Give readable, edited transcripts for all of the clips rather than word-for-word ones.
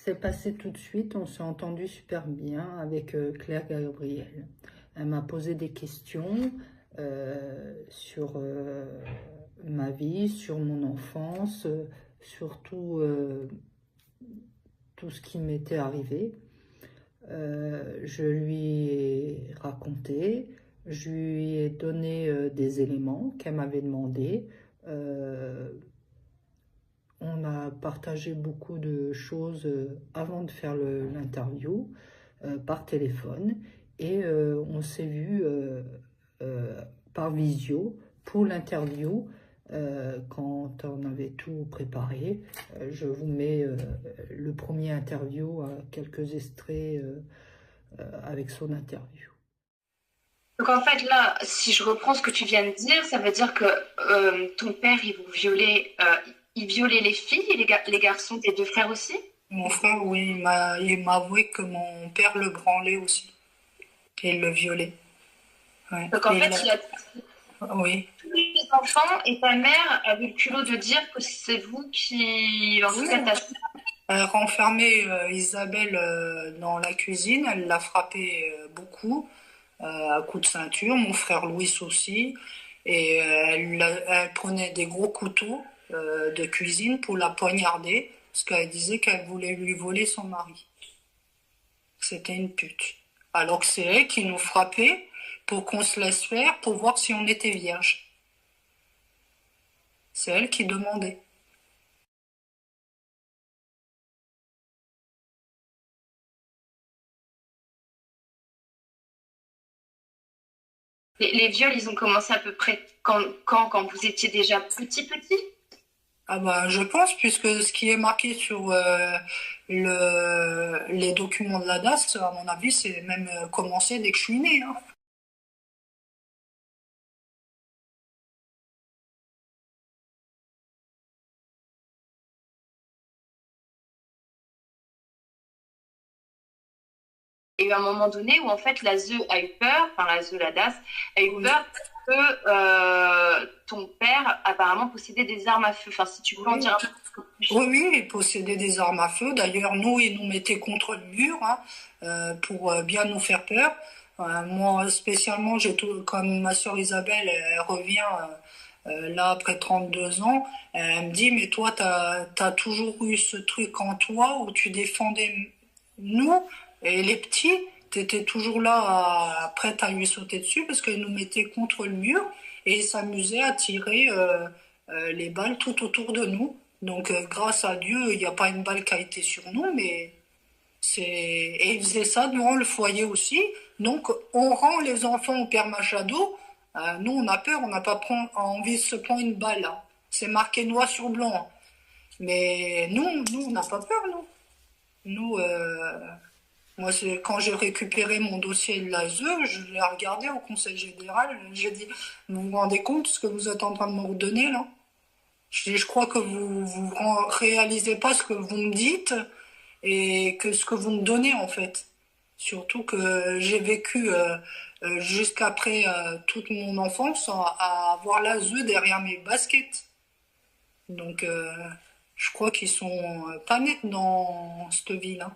s'est passé tout de suite, on s'est entendu super bien avec Claire Gabriel. Elle m'a posé des questions sur ma vie, sur mon enfance, sur tout ce qui m'était arrivé. Je lui ai raconté, je lui ai donné des éléments qu'elle m'avait demandé. Euh, on a partagé beaucoup de choses avant de faire l'interview par téléphone et on s'est vu euh, par visio pour l'interview quand on avait tout préparé. Je vous mets le premier interview à quelques extraits avec son interview. Donc en fait là, si je reprends ce que tu viens de dire, ça veut dire que ton père, il violait les filles et les garçons, tes deux frères aussi? Mon frère, oui, il m'a avoué que mon père le branlait aussi. Et il le violait. Ouais. Donc en fait, il a Oui. tous les enfants et ta mère avait le culot de dire que c'est vous qui, en tout cas, ta sœur. Elle renfermait Isabelle dans la cuisine, elle l'a frappée beaucoup, à coups de ceinture, mon frère Louis aussi, et elle prenait des gros couteaux de cuisine pour la poignarder, parce qu'elle disait qu'elle voulait lui voler son mari. C'était une pute. Alors que c'est elle qui nous frappait pour qu'on se laisse faire, pour voir si on était vierge. C'est elle qui demandait. Les viols, ils ont commencé à peu près quand vous étiez déjà petit? Ah bah, je pense, puisque ce qui est marqué sur les documents de la DAS, à mon avis, c'est même commencé dès que je suis née. Hein. Il y a eu un moment donné où en fait la ZEU a eu peur, enfin la DAS a eu peur que ton père apparemment possédait des armes à feu. Enfin, si tu peux en dire un peu plus. Oui, il possédait des armes à feu. D'ailleurs, nous, il nous mettait contre le mur pour bien nous faire peur. Moi, spécialement, comme ma soeur Isabelle, elle revient là après 32 ans, elle me dit, mais toi, t'as toujours eu ce truc en toi où tu défendais nous et les petits. T'étais toujours là, prête à lui sauter dessus parce qu'il nous mettait contre le mur et il s'amusait à tirer les balles tout autour de nous. Donc, grâce à Dieu, il n'y a pas une balle qui a été sur nous, mais et il faisait ça devant le foyer aussi. Donc, on rend les enfants au père Machado. Nous, on a peur, on n'a pas envie de se prendre une balle. Hein. C'est marqué noir sur blanc. Hein. Mais nous, on n'a pas peur, nous. Nous, moi, quand j'ai récupéré mon dossier de l'ASE, je l'ai regardé au conseil général. J'ai dit, vous vous rendez compte de ce que vous êtes en train de me redonner, là? Je crois que vous réalisez pas ce que vous me dites et que ce que vous me donnez en fait. Surtout que j'ai vécu jusqu'après toute mon enfance à avoir l'ASE derrière mes baskets. Donc je crois qu'ils sont pas nets dans cette vie-là.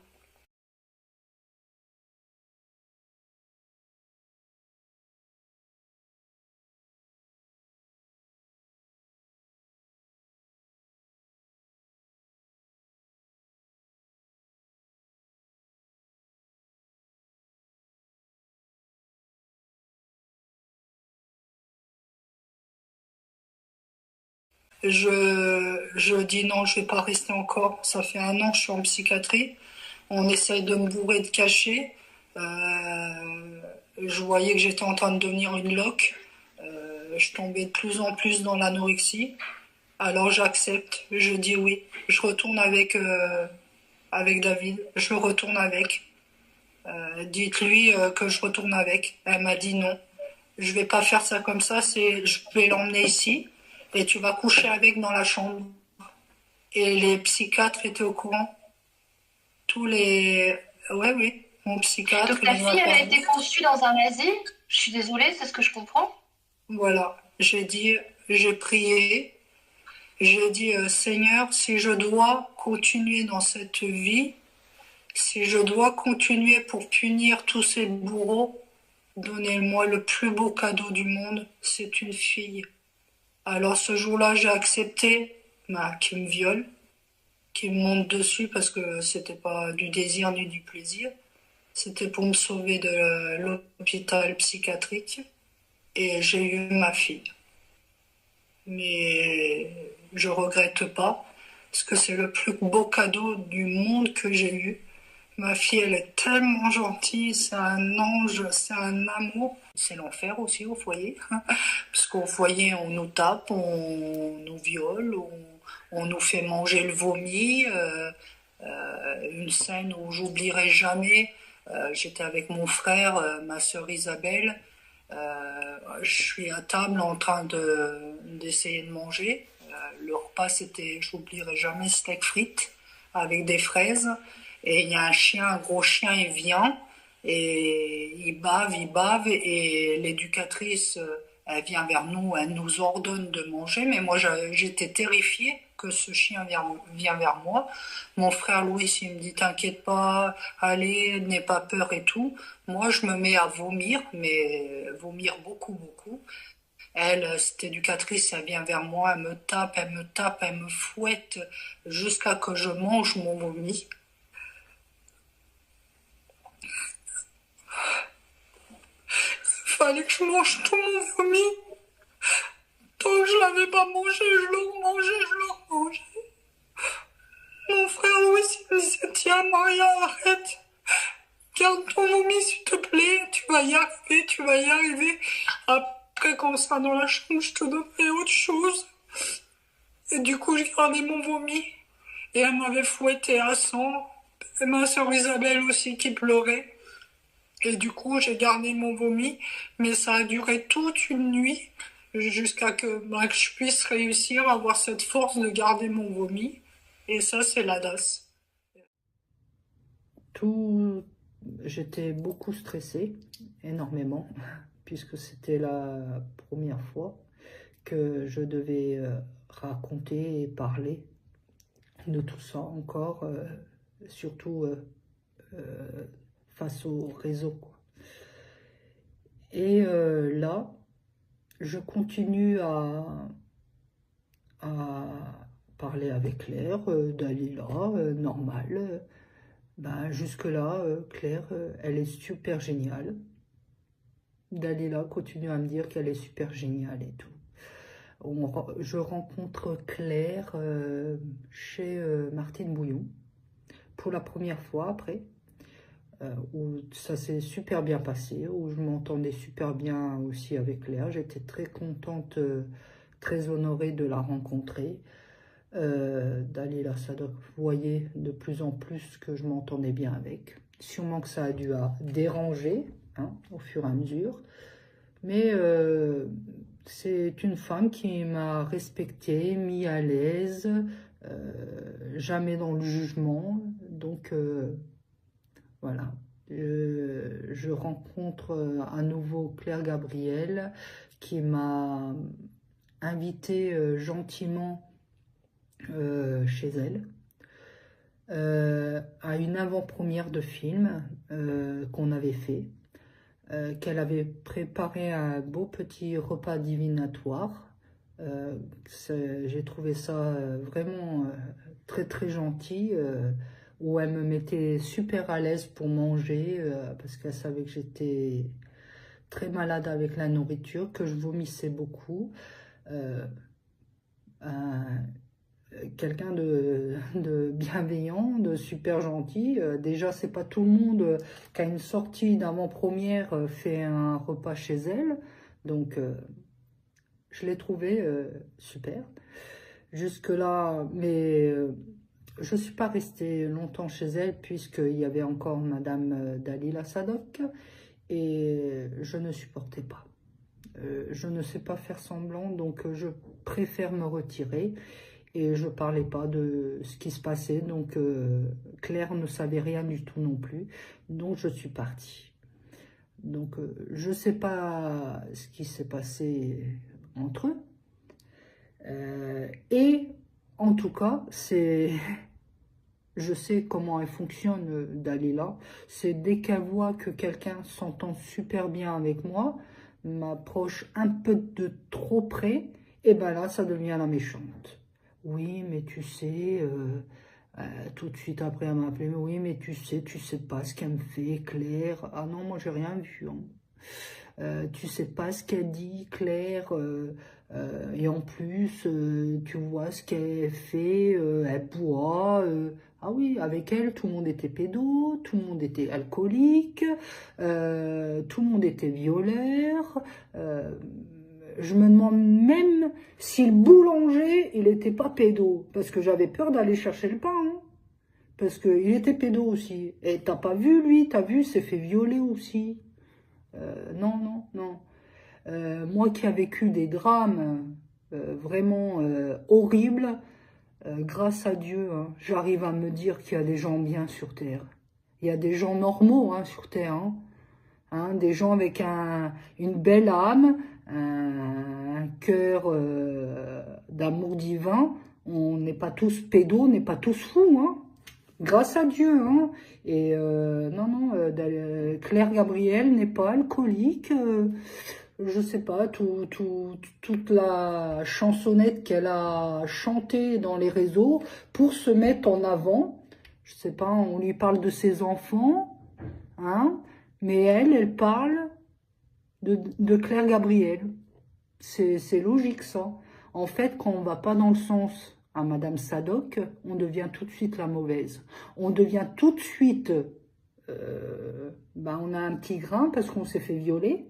Je dis non, je vais pas rester encore. Ça fait 1 an que je suis en psychiatrie. On essaye de me bourrer de cachets. Je voyais que j'étais en train de devenir une loque. Je tombais de plus en plus dans l'anorexie. Alors j'accepte, je dis oui. Je retourne avec David. Je retourne avec. Dites-lui que je retourne avec. Elle m'a dit non. Je vais pas faire ça comme ça. Je vais l'emmener ici et tu vas coucher avec dans la chambre. Et les psychiatres étaient au courant. Tous les, ouais, oui, mon psychiatre. Donc ta fille, elle a été conçue dans un asile. Je suis désolée, c'est ce que je comprends. Voilà, j'ai prié, j'ai dit Seigneur, si je dois continuer dans cette vie, Si je dois continuer pour punir tous ces bourreaux, donnez-moi le plus beau cadeau du monde, c'est une fille. Alors ce jour-là, j'ai accepté qu'il me viole, qu'il me monte dessus parce que c'était pas du désir ni du plaisir. C'était pour me sauver de l'hôpital psychiatrique et j'ai eu ma fille. Mais je regrette pas parce que c'est le plus beau cadeau du monde que j'ai eu. Ma fille, elle est tellement gentille, c'est un ange, c'est un amour. C'est l'enfer aussi au foyer, parce qu'au foyer, on nous tape, on nous viole, on nous fait manger le vomi. Une scène où j'oublierai jamais, j'étais avec mon frère, ma sœur Isabelle, je suis à table en train d'essayer de manger. Le repas, c'était, j'oublierai jamais, steak frites avec des fraises. Et il y a un chien, un gros chien, il vient et il bave et l'éducatrice, elle vient vers nous, elle nous ordonne de manger. Mais moi, j'étais terrifiée que ce chien vient vers moi. Mon frère Louis, il me dit, t'inquiète pas, allez, n'aie pas peur et tout. Moi, je me mets à vomir, mais vomir beaucoup, beaucoup. Elle, cette éducatrice, elle vient vers moi, elle me tape, elle me fouette jusqu'à que je mange mon vomi. Fallait que je mange tout mon vomi. Tant que je l'avais pas mangé, je le remangeais. Mon frère Louis, il me disait, tiens Maria, arrête. Garde ton vomi s'il te plaît, tu vas y arriver. Après, quand on sera dans la chambre, je te donnerai autre chose. Et du coup, j'ai gardé mon vomi. Et elle m'avait fouetté à sang. Et ma sœur Isabelle aussi qui pleurait. Et du coup, j'ai gardé mon vomi, mais ça a duré toute une nuit jusqu'à que je puisse réussir à avoir cette force de garder mon vomi. Et ça, c'est la DAS. J'étais beaucoup stressée, énormément, puisque c'était la première fois que je devais raconter et parler de tout ça encore, surtout face au réseau, quoi. Et là, je continue à parler avec Claire, Dalila, normal. Ben, jusque-là, Claire, elle est super géniale. Dalila continue à me dire qu'elle est super géniale et tout. Je rencontre Claire chez Martine Bouillon pour la première fois après. Où ça s'est super bien passé, où je m'entendais super bien aussi avec Claire. J'étais très contente, très honorée de la rencontrer. Dalila Sadok voyait de plus en plus que je m'entendais bien avec. Sûrement que ça a dû déranger, hein, au fur et à mesure. Mais c'est une femme qui m'a respectée, mis à l'aise, jamais dans le jugement. Donc voilà, je rencontre à nouveau Claire Gabriel qui m'a invité gentiment chez elle à une avant-première de film qu'on avait fait, qu'elle avait préparé un beau petit repas divinatoire. J'ai trouvé ça vraiment très très gentil, où elle me mettait super à l'aise pour manger, parce qu'elle savait que j'étais très malade avec la nourriture, que je vomissais beaucoup. Quelqu'un de bienveillant, de super gentil. Déjà, c'est pas tout le monde qui a une sortie d'avant-première fait un repas chez elle. Donc, je l'ai trouvé super. Jusque-là, mais je ne suis pas restée longtemps chez elle puisqu'il y avait encore Madame Dalila Sadok et je ne supportais pas. Je ne sais pas faire semblant, donc je préfère me retirer et je ne parlais pas de ce qui se passait. Donc Claire ne savait rien du tout non plus, donc je suis partie. Donc je ne sais pas ce qui s'est passé entre eux. Et en tout cas, c'est Je sais comment elle fonctionne, Dalila. C'est dès qu'elle voit que quelqu'un s'entend super bien avec moi, m'approche un peu de trop près, et ben là, ça devient la méchante. Oui, mais tu sais, tout de suite après, elle m'a appelé, oui, mais tu sais pas ce qu'elle me fait, Claire. Ah non, moi, j'ai rien vu, hein. Tu sais pas ce qu'elle dit, Claire, et en plus, tu vois ce qu'elle fait, elle boit. Ah oui, avec elle, tout le monde était pédo, tout le monde était alcoolique, tout le monde était violeur. Je me demande même si le boulanger, il était pas pédo, parce que j'avais peur d'aller chercher le pain, hein, parce qu'il était pédo aussi. Et t'as pas vu, lui, t'as vu, il s'est fait violer aussi. Non, non, non. Moi qui a vécu des drames vraiment horribles, grâce à Dieu, hein, j'arrive à me dire qu'il y a des gens bien sur Terre. Il y a des gens normaux, hein, sur Terre, hein. Hein, des gens avec une belle âme, un cœur d'amour divin. On n'est pas tous pédos, on n'est pas tous fous, hein. Grâce à Dieu, hein. Et non, non, Claire Gabriel n'est pas alcoolique. Je sais pas, toute la chansonnette qu'elle a chantée dans les réseaux pour se mettre en avant. Je sais pas, on lui parle de ses enfants, hein. Mais elle parle de Claire Gabriel. C'est logique, ça. En fait, quand on va pas dans le sens à Madame Sadoc, on devient tout de suite la mauvaise. On devient tout de suite... on a un petit grain parce qu'on s'est fait violer.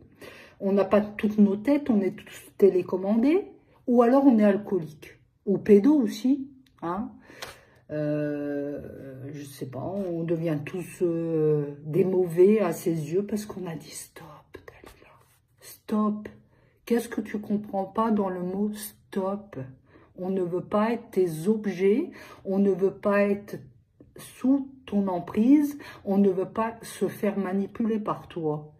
On n'a pas toutes nos têtes, on est tous télécommandés. Ou alors on est alcoolique. Ou pédo aussi. Hein. Je sais pas, on devient tous des mauvais à ses yeux parce qu'on a dit stop, Dalila. Stop. Qu'est-ce que tu comprends pas dans le mot stop? On ne veut pas être tes objets, on ne veut pas être sous ton emprise, on ne veut pas se faire manipuler par toi.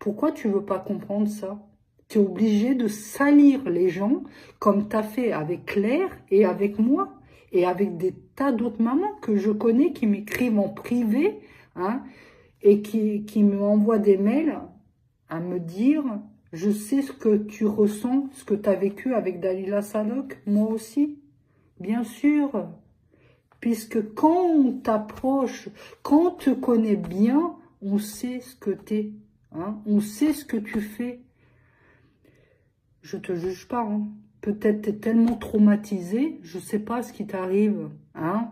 Pourquoi tu veux pas comprendre ça? Tu es obligé de salir les gens comme tu as fait avec Claire et avec moi et avec des tas d'autres mamans que je connais qui m'écrivent en privé, hein, et qui m'envoient des mails à me dire « Je sais ce que tu ressens, ce que tu as vécu avec Dalila Sadoc, moi aussi. » Bien sûr, puisque quand on t'approche, quand on te connaît bien, on sait ce que tu es, hein, on sait ce que tu fais. Je te juge pas, hein. Peut-être tu es tellement traumatisé, je sais pas ce qui t'arrive, hein,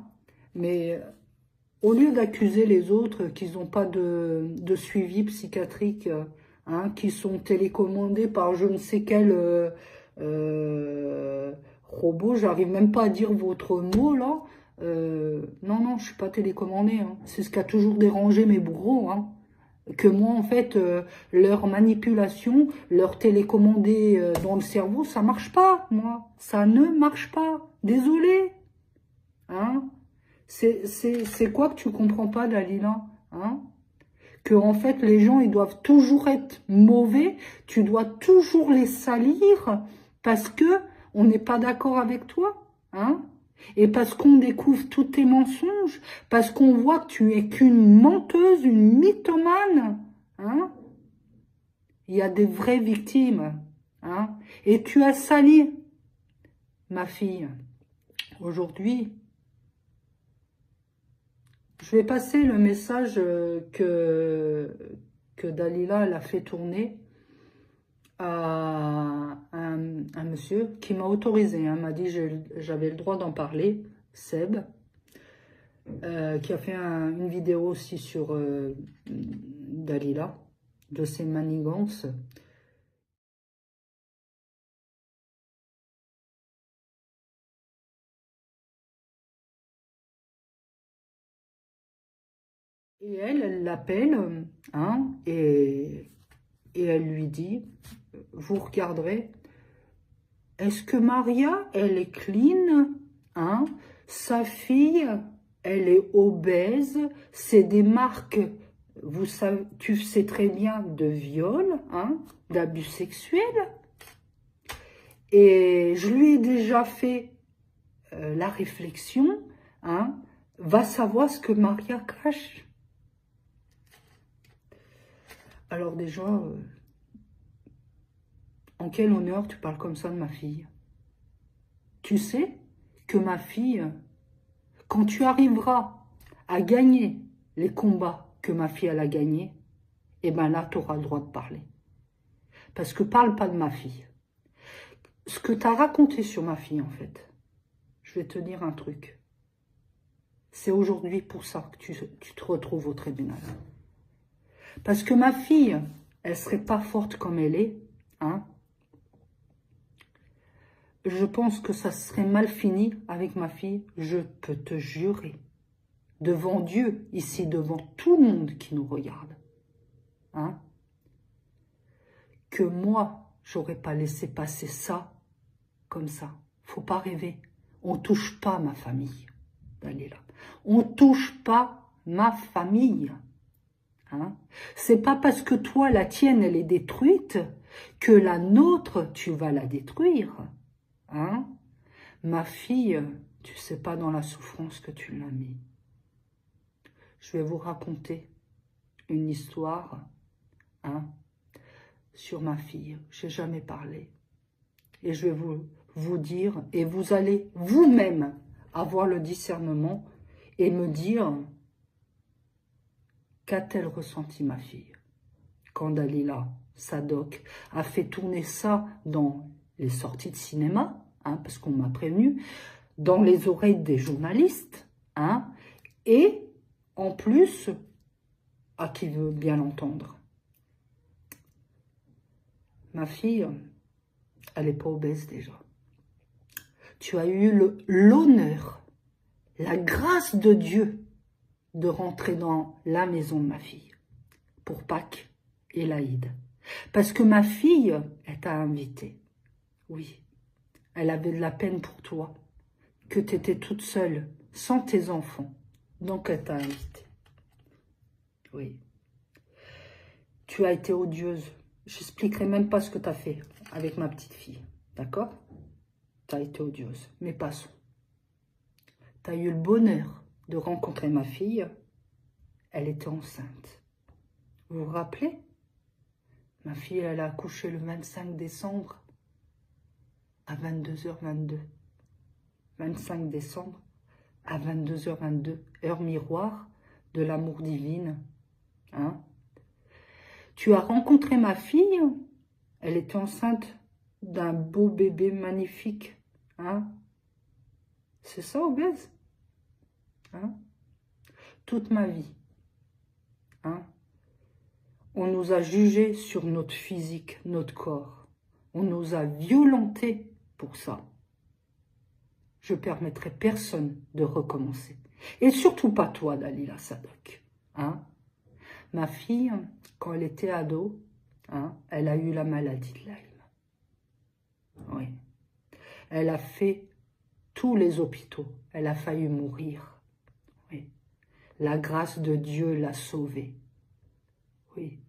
mais au lieu d'accuser les autres qu'ils n'ont pas de suivi psychiatrique, hein, qui sont télécommandés par je ne sais quel robot, j'arrive même pas à dire votre mot là, non, non, je suis pas télécommandée, hein. C'est ce qui a toujours dérangé mes bourreaux, hein. Que moi, en fait, leur manipulation, leur télécommandé dans le cerveau, ça marche pas, moi. Ça ne marche pas. Désolée. Hein? C'est quoi que tu comprends pas, Dalila? Hein? Que, en fait, les gens, ils doivent toujours être mauvais. Tu dois toujours les salir parce que on n'est pas d'accord avec toi. Hein? Et parce qu'on découvre tous tes mensonges, parce qu'on voit que tu es qu'une menteuse, une mythomane, hein? Il y a des vraies victimes, hein? Et tu as sali, ma fille. Aujourd'hui, je vais passer le message que Dalila elle a fait tourner à un monsieur qui m'a autorisé, hein, m'a dit j'avais le droit d'en parler, Seb, qui a fait une vidéo aussi sur Dalila, de ses manigances. Et elle l'appelle, hein, et elle lui dit, vous regarderez, est-ce que Maria, elle est clean, hein? Sa fille, elle est obèse, c'est des marques, vous savez, tu sais très bien, de viol, hein, d'abus sexuels. Et je lui ai déjà fait la réflexion, hein, va savoir ce que Maria cache. Alors déjà, en quel honneur tu parles comme ça de ma fille? Tu sais que ma fille, quand tu arriveras à gagner les combats que ma fille elle a gagnés, eh bien là, tu auras le droit de parler. Parce que parle pas de ma fille. Ce que tu as raconté sur ma fille, en fait, je vais te dire un truc. C'est aujourd'hui pour ça que tu te retrouves au tribunal. Parce que ma fille, elle serait pas forte comme elle est, hein. Je pense que ça serait mal fini avec ma fille, je peux te jurer. Devant Dieu, ici, devant tout le monde qui nous regarde, hein, que moi, j'aurais pas laissé passer ça comme ça. Faut pas rêver. On touche pas ma famille, Dalila. On touche pas ma famille. Hein? C'est pas parce que toi, la tienne, elle est détruite, que la nôtre, tu vas la détruire. Hein? Ma fille, tu sais pas dans la souffrance que tu l'as mis. Je vais vous raconter une histoire, hein, sur ma fille. J'ai jamais parlé. Et je vais vous dire, et vous allez vous-même avoir le discernement et me dire, qu'a-t-elle ressenti ma fille quand Dalila Sadok a fait tourner ça dans les sorties de cinéma, hein, parce qu'on m'a prévenu, dans les oreilles des journalistes, hein, et en plus, à qui veut bien l'entendre. Ma fille, elle n'est pas obèse déjà. Tu as eu l'honneur, la grâce de Dieu de rentrer dans la maison de ma fille pour Pâques et l'Aïd. Parce que ma fille, elle t'a invité. Oui, elle avait de la peine pour toi, que tu étais toute seule, sans tes enfants. Donc elle t'a invité. Oui. Tu as été odieuse. Je n'expliquerai même pas ce que tu as fait avec ma petite fille. D'accord? Tu as été odieuse. Mais passons. Tu as eu le bonheur de rencontrer ma fille. Elle était enceinte. Vous vous rappelez? Ma fille, elle a accouché le 25 décembre à 22h22. 25 décembre à 22h22. Heure miroir de l'amour divine. Hein? Tu as rencontré ma fille, elle était enceinte d'un beau bébé magnifique. Hein? C'est ça, obèse? Hein? Toute ma vie. Hein? On nous a jugés sur notre physique, notre corps. On nous a violentés pour ça. Je ne permettrai personne de recommencer. Et surtout pas toi, Dalila Sadok. Hein? Ma fille, quand elle était ado, hein, elle a eu la maladie de Lyme. Oui. Elle a fait tous les hôpitaux. Elle a failli mourir. Oui. La grâce de Dieu l'a sauvée. Oui.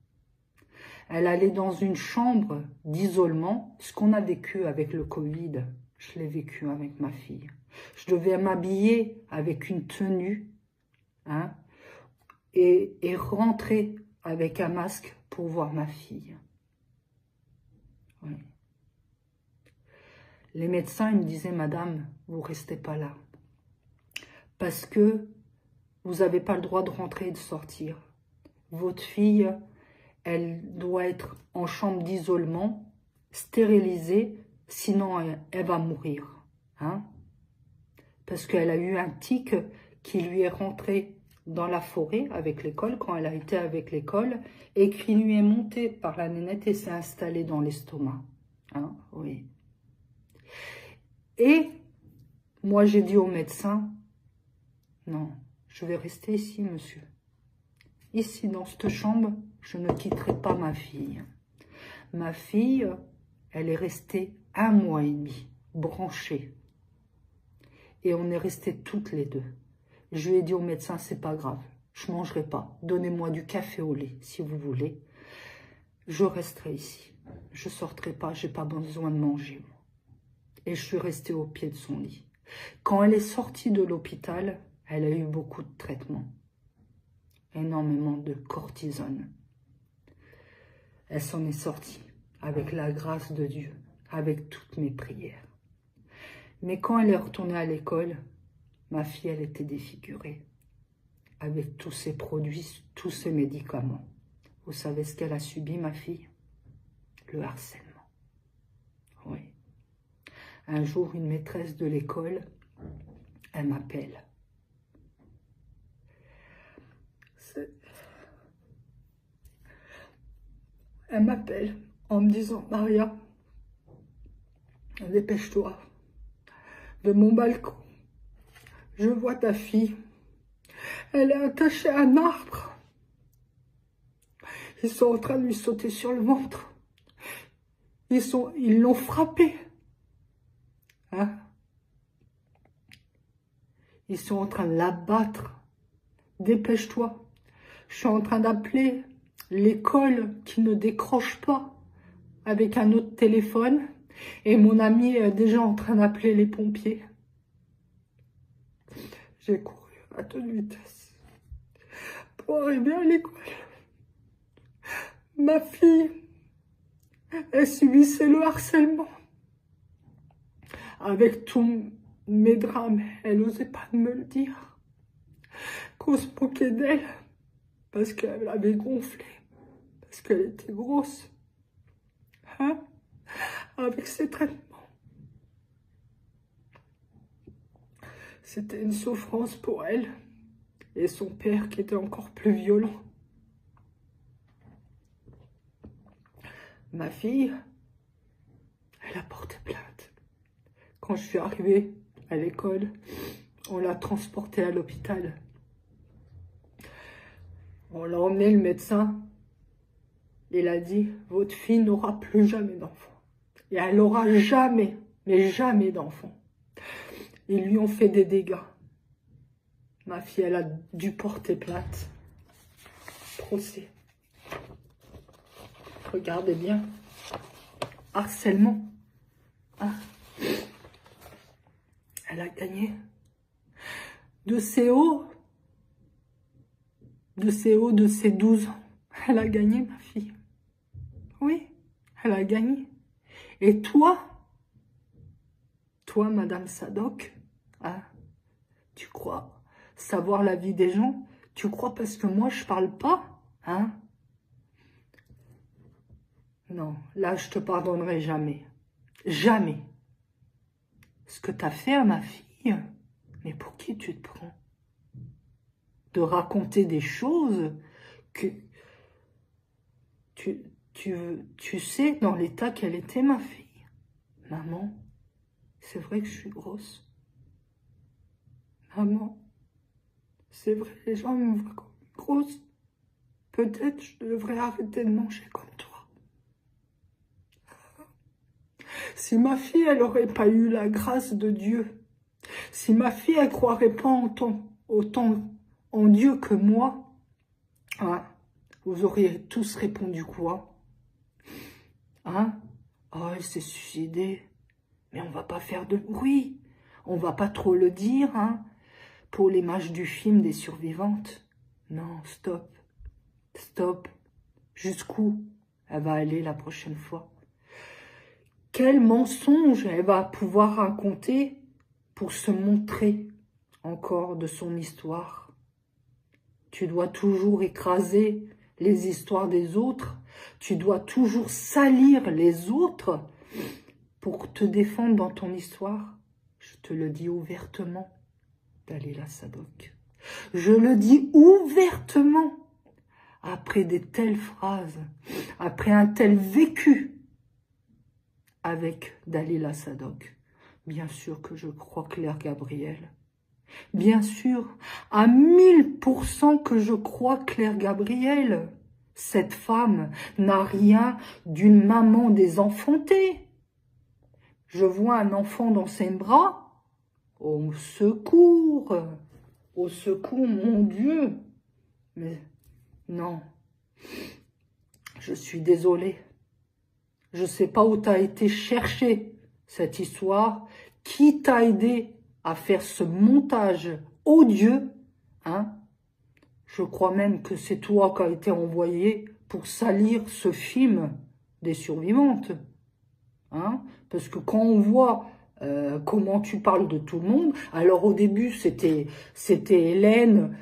Elle allait dans une chambre d'isolement. Ce qu'on a vécu avec le Covid, je l'ai vécu avec ma fille. Je devais m'habiller avec une tenue, hein, et rentrer avec un masque pour voir ma fille. Oui. Les médecins, ils me disaient, madame, vous ne restez pas là. Parce que vous n'avez pas le droit de rentrer et de sortir. Votre fille, elle doit être en chambre d'isolement, stérilisée, sinon elle va mourir. Hein? Parce qu'elle a eu un tic qui lui est rentré dans la forêt avec l'école, quand elle a été avec l'école, et qui lui est monté par la nénette et s'est installé dans l'estomac. Hein? Oui. Et moi, j'ai dit au médecin, non, je vais rester ici, monsieur. Ici, dans cette chambre, je ne quitterai pas ma fille. Ma fille, elle est restée 1 mois et demi, branchée. Et on est restés toutes les deux. Je lui ai dit au médecin, c'est pas grave, je ne mangerai pas. Donnez-moi du café au lait, si vous voulez. Je resterai ici. Je ne sortirai pas, je n'ai pas besoin de manger, moi. Et je suis restée au pied de son lit. Quand elle est sortie de l'hôpital, Elle a eu beaucoup de traitements, énormément de cortisone. Elle s'en est sortie avec la grâce de Dieu, avec toutes mes prières. Mais quand elle est retournée à l'école, ma fille, elle était défigurée, avec tous ces produits, tous ces médicaments. Vous savez ce qu'elle a subi, ma fille? Le harcèlement. Oui. Un jour, une maîtresse de l'école, elle m'appelle. Elle m'appelle en me disant, Maria, dépêche-toi, de mon balcon, je vois ta fille, elle est attachée à un arbre. Ils sont en train de lui sauter sur le ventre. Ils l'ont frappée. Hein? Ils sont en train de la battre. Dépêche-toi. Je suis en train d'appeler l'école qui ne décroche pas avec un autre téléphone. Et mon ami est déjà en train d'appeler les pompiers. J'ai couru à toute vitesse pour arriver à l'école. Ma fille, elle subissait le harcèlement. Avec tous mes drames, elle n'osait pas me le dire. Qu'on se moquait d'elle parce qu'elle avait gonflé, parce qu'elle était grosse. Hein? Avec ses traitements. C'était une souffrance pour elle et son père qui était encore plus violent. Ma fille, elle a porté plainte. Quand je suis arrivée à l'école, on l'a transportée à l'hôpital. On l'a emmené, le médecin. Il a dit, votre fille n'aura plus jamais d'enfant. Et elle n'aura jamais, mais jamais d'enfant. Ils lui ont fait des dégâts. Ma fille, elle a dû porter plainte. Procès. Regardez bien. Harcèlement. Ah. Elle a gagné. De ses hauts, de ses 12 ans. Elle a gagné, ma fille. Oui, elle a gagné. Et toi, Madame Sadoc, hein, tu crois savoir la vie des gens? Tu crois parce que moi, je parle pas, hein? Non, là, je te pardonnerai jamais. Jamais. Ce que tu as fait à ma fille, mais pour qui tu te prends? De raconter des choses que tu sais dans l'état qu'elle était, ma fille. Maman, c'est vrai que je suis grosse. Maman, c'est vrai, les gens me voient comme grosse. Peut-être je devrais arrêter de manger comme toi. Si ma fille, elle n'aurait pas eu la grâce de Dieu, si ma fille, elle ne croirait pas autant en Dieu que moi, hein, vous auriez tous répondu quoi? Hein? Oh, elle s'est suicidée. Mais on va pas faire de bruit. On va pas trop le dire, hein, pour l'image du film des survivantes. Non, stop. Stop. Jusqu'où elle va aller la prochaine fois? Quel mensonge elle va pouvoir raconter pour se montrer encore de son histoire? Tu dois toujours écraser les histoires des autres. Tu dois toujours salir les autres pour te défendre dans ton histoire. Je te le dis ouvertement, Dalila Sadoc. Je le dis ouvertement. Après de telles phrases, après un tel vécu avec Dalila Sadoc, bien sûr que je crois Claire Gabriel. Bien sûr, à 1000% que je crois Claire Gabriel. Cette femme n'a rien d'une maman désenfantée. Je vois un enfant dans ses bras. Au secours, mon Dieu. Mais non, je suis désolée. Je ne sais pas où tu as été chercher cette histoire. Qui t'a aidé à faire ce montage odieux, hein. Je crois même que c'est toi qui as été envoyé pour salir ce film des survivantes, hein. Parce que quand on voit comment tu parles de tout le monde, alors au début c'était Hélène,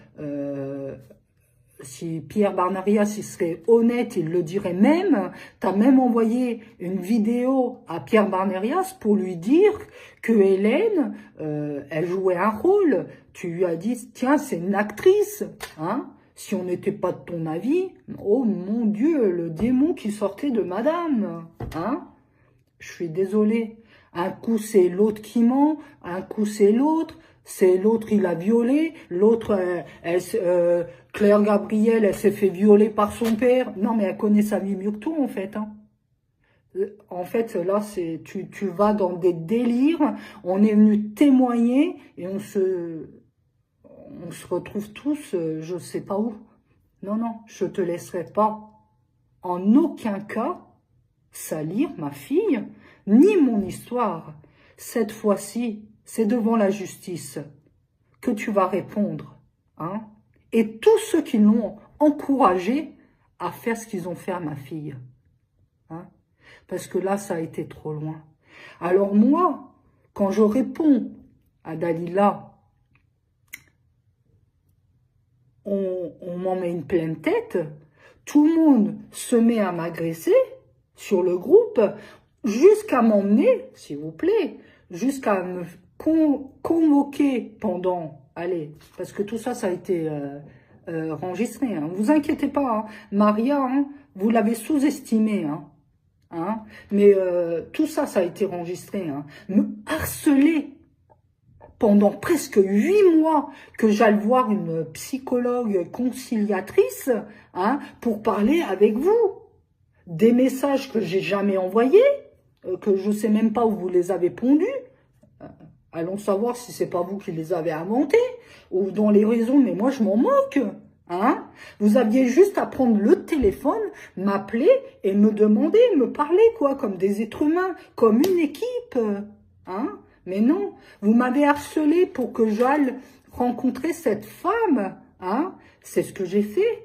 si Pierre Barnarias il serait honnête, il le dirait même. Tu as même envoyé une vidéo à Pierre Barnarias pour lui dire que Hélène, elle jouait un rôle. Tu lui as dit, tiens, c'est une actrice, hein. Si on n'était pas de ton avis, oh mon Dieu, le démon qui sortait de madame, hein. Je suis désolée. Un coup, c'est l'autre qui ment, un coup, c'est l'autre. C'est l'autre, il a violé. L'autre, Claire Gabriel, elle s'est fait violer par son père. Non, mais elle connaît sa vie mieux que toi, en fait. Hein. En fait, là, tu vas dans des délires. On est venu témoigner et on se retrouve tous, je ne sais pas où. Non, non, je te laisserai pas, en aucun cas, salir ma fille, ni mon histoire. Cette fois-ci, c'est devant la justice que tu vas répondre. Hein? Et tous ceux qui l'ont encouragé à faire ce qu'ils ont fait à ma fille. Hein? Parce que là, ça a été trop loin. Alors moi, quand je réponds à Dalila, on m'en met une pleine tête, tout le monde se met à m'agresser sur le groupe, jusqu'à m'emmener, s'il vous plaît, jusqu'à me convoquer pendant, allez, parce que tout ça, ça a été enregistré, hein. Vous inquiétez pas, hein. Maria, hein, vous l'avez sous-estimé, hein. Hein, mais tout ça, ça a été enregistré, hein. Me harceler pendant presque 8 mois que j'aille voir une psychologue conciliatrice, hein, pour parler avec vous. Des messages que j'ai jamais envoyés, que je sais même pas où vous les avez pondus. Allons savoir si c'est pas vous qui les avez inventés, ou dans les raisons, mais moi je m'en moque. Hein? Vous aviez juste à prendre le téléphone, m'appeler et me demander, me parler, quoi, comme des êtres humains, comme une équipe. Hein? Mais non, vous m'avez harcelé pour que j'aille rencontrer cette femme. Hein? C'est ce que j'ai fait.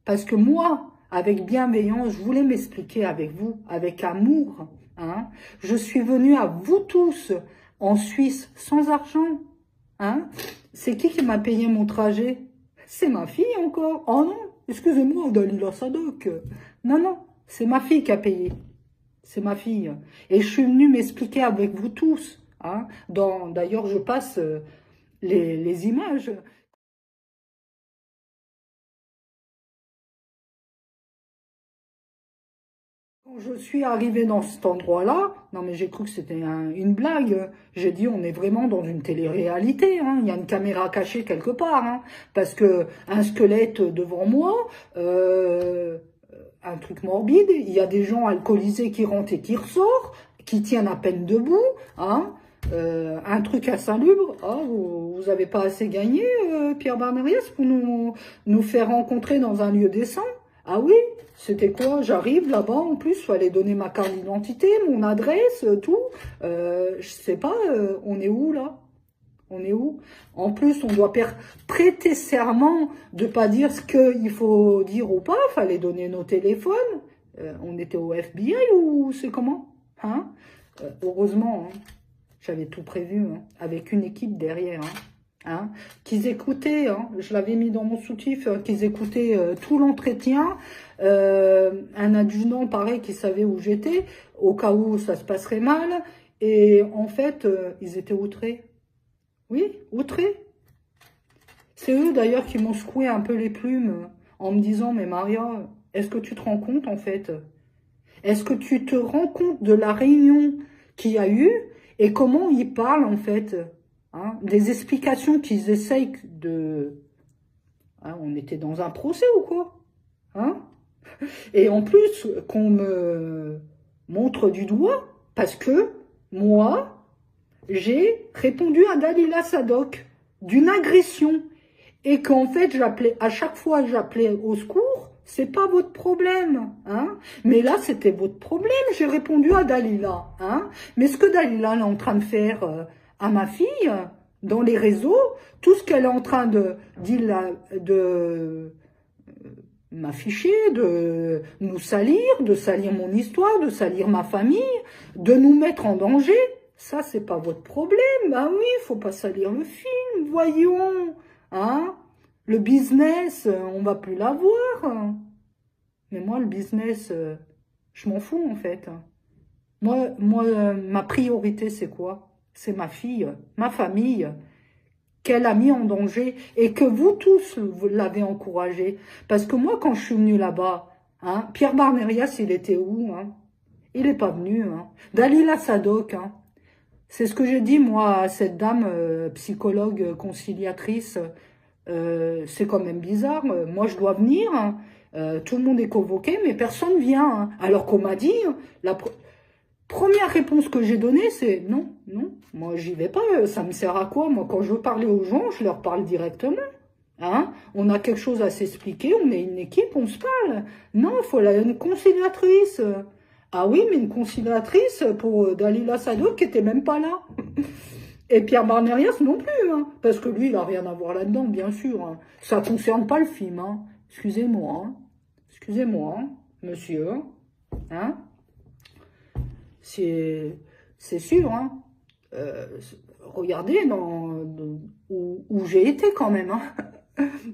Parce que moi, avec bienveillance, je voulais m'expliquer avec vous, avec amour. Hein? Je suis venue à vous tous, en Suisse, sans argent. Hein? C'est qui m'a payé mon trajet? C'est ma fille encore. Oh non, excusez-moi, Dalila Sadok. Non, non, c'est ma fille qui a payé. C'est ma fille. Et je suis venue m'expliquer avec vous tous. Hein? D'ailleurs, je passe les images. Quand je suis arrivée dans cet endroit-là, non mais j'ai cru que c'était une blague. J'ai dit, on est vraiment dans une télé-réalité. Hein. Il y a une caméra cachée quelque part. Hein. Parce que un squelette devant moi, un truc morbide, il y a des gens alcoolisés qui rentrent et qui ressortent, qui tiennent à peine debout. Hein. Un truc insalubre. Oh, vous avez pas assez gagné, Pierre Barnarias, pour nous faire rencontrer dans un lieu décent? Ah oui, c'était quoi? J'arrive là-bas, en plus, il fallait donner ma carte d'identité, mon adresse, tout. Je sais pas, on est où là? On est où? En plus, on doit prêter serment de pas dire ce qu'il faut dire ou pas. Il fallait donner nos téléphones. On était au FBI ou c'est comment? Hein? Heureusement, hein, j'avais tout prévu, hein, avec une équipe derrière. Hein. Hein, qu'ils écoutaient, hein, je l'avais mis dans mon soutif, qu'ils écoutaient tout l'entretien, un adjudant pareil qui savait où j'étais, au cas où ça se passerait mal, et en fait, ils étaient outrés. Oui, outrés. C'est eux d'ailleurs qui m'ont secoué un peu les plumes, en me disant, mais Maria, est-ce que tu te rends compte en fait? Est-ce que tu te rends compte de la réunion qu'il y a eu, et comment ils parlent en fait? Hein, des explications qu'ils essayent de... Hein, on était dans un procès ou quoi? Hein? Et en plus, qu'on me montre du doigt, parce que moi, j'ai répondu à Dalila Sadok d'une agression. Et qu'en fait, j'appelais, à chaque fois j'appelais au secours, c'est pas votre problème. Hein? Mais là, c'était votre problème, j'ai répondu à Dalila. Hein? Mais ce que Dalila est en train de faire... à ma fille, dans les réseaux, tout ce qu'elle est en train de m'afficher, de nous salir, de salir mon histoire, de salir ma famille, de nous mettre en danger. Ça, c'est pas votre problème. Ben oui, faut pas salir le film, voyons. Hein? Le business, on va plus l'avoir. Mais moi, le business, je m'en fous, en fait. Moi, ma priorité, c'est quoi? C'est ma fille, ma famille, qu'elle a mis en danger et que vous tous vous l'avez encouragé. Parce que moi, quand je suis venue là-bas, hein, Pierre Barnerias, il était où? Hein? Il n'est pas venu. Hein. Dalila Sadok, hein. C'est ce que j'ai dit, moi, à cette dame psychologue conciliatrice. C'est quand même bizarre. Moi, je dois venir. Hein. Tout le monde est convoqué, mais personne vient. Hein. Alors qu'on m'a dit, la première réponse que j'ai donnée, c'est non, non, moi, j'y vais pas. Ça me sert à quoi? Moi, quand je veux parler aux gens, je leur parle directement. Hein? On a quelque chose à s'expliquer, on est une équipe, on se parle. Non, il faut une conciliatrice. Ah oui, mais une conciliatrice pour Dalila Sadok qui était même pas là. Et Pierre Barnerias non plus, hein, parce que lui, il n'a rien à voir là-dedans, bien sûr. Hein. Ça ne concerne pas le film. Hein. Excusez-moi. Hein. Excusez-moi, hein, monsieur. Hein. C'est sûr. Hein. Regardez où j'ai été quand même. Hein.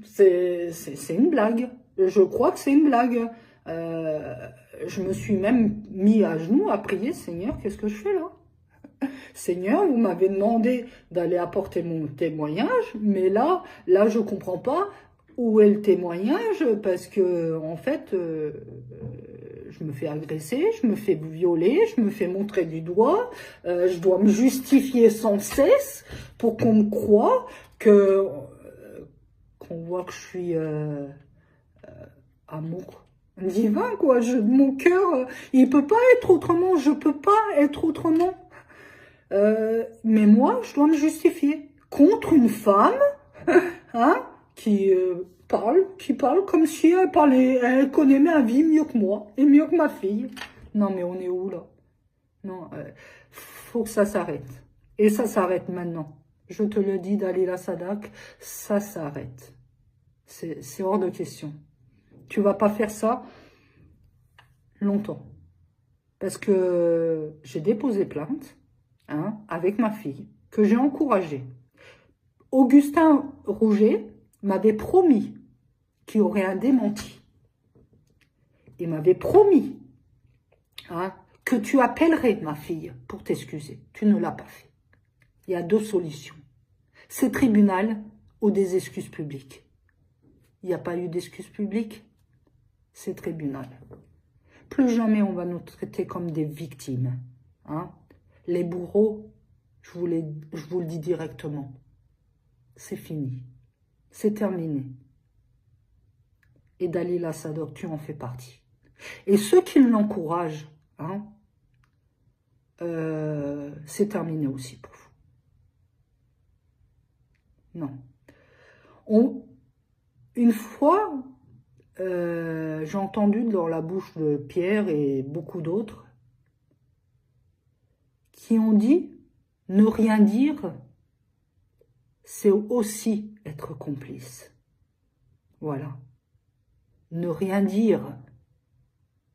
C'est une blague. Je crois que c'est une blague. Je me suis même mis à genoux à prier, Seigneur, qu'est-ce que je fais là? Seigneur, vous m'avez demandé d'aller apporter mon témoignage, mais là, je comprends pas où est le témoignage, parce que, en fait, je me fais agresser, je me fais violer, je me fais montrer du doigt, je dois me justifier sans cesse pour qu'on me croie, qu'on voit que je suis amour divin, quoi. Mon cœur, il peut pas être autrement, je peux pas être autrement. Mais moi, je dois me justifier contre une femme, hein, qui parle comme si elle connaît ma vie mieux que moi et mieux que ma fille. Non, mais on est où là? Non, faut que ça s'arrête. Et ça s'arrête maintenant. Je te le dis, Dalila Sadok, ça s'arrête. C'est hors de question. Tu vas pas faire ça longtemps. Parce que j'ai déposé plainte, hein, avec ma fille, que j'ai encouragée. Augustin Rouget m'avait promis qu'il y aurait un démenti. Il m'avait promis, hein, que tu appellerais ma fille pour t'excuser. Tu ne l'as pas fait. Il y a deux solutions. C'est tribunal ou des excuses publiques. Il n'y a pas eu d'excuses publiques. C'est tribunal. Plus jamais on va nous traiter comme des victimes. Hein. Les bourreaux, je vous le dis directement, c'est fini. C'est terminé. Et Dalila Sadok, tu en fais partie. Et ceux qui l'encouragent, hein, c'est terminé aussi pour vous. Non. Une fois, j'ai entendu dans la bouche de Pierre et beaucoup d'autres qui ont dit ne rien dire, c'est aussi être complice. Voilà. Ne rien dire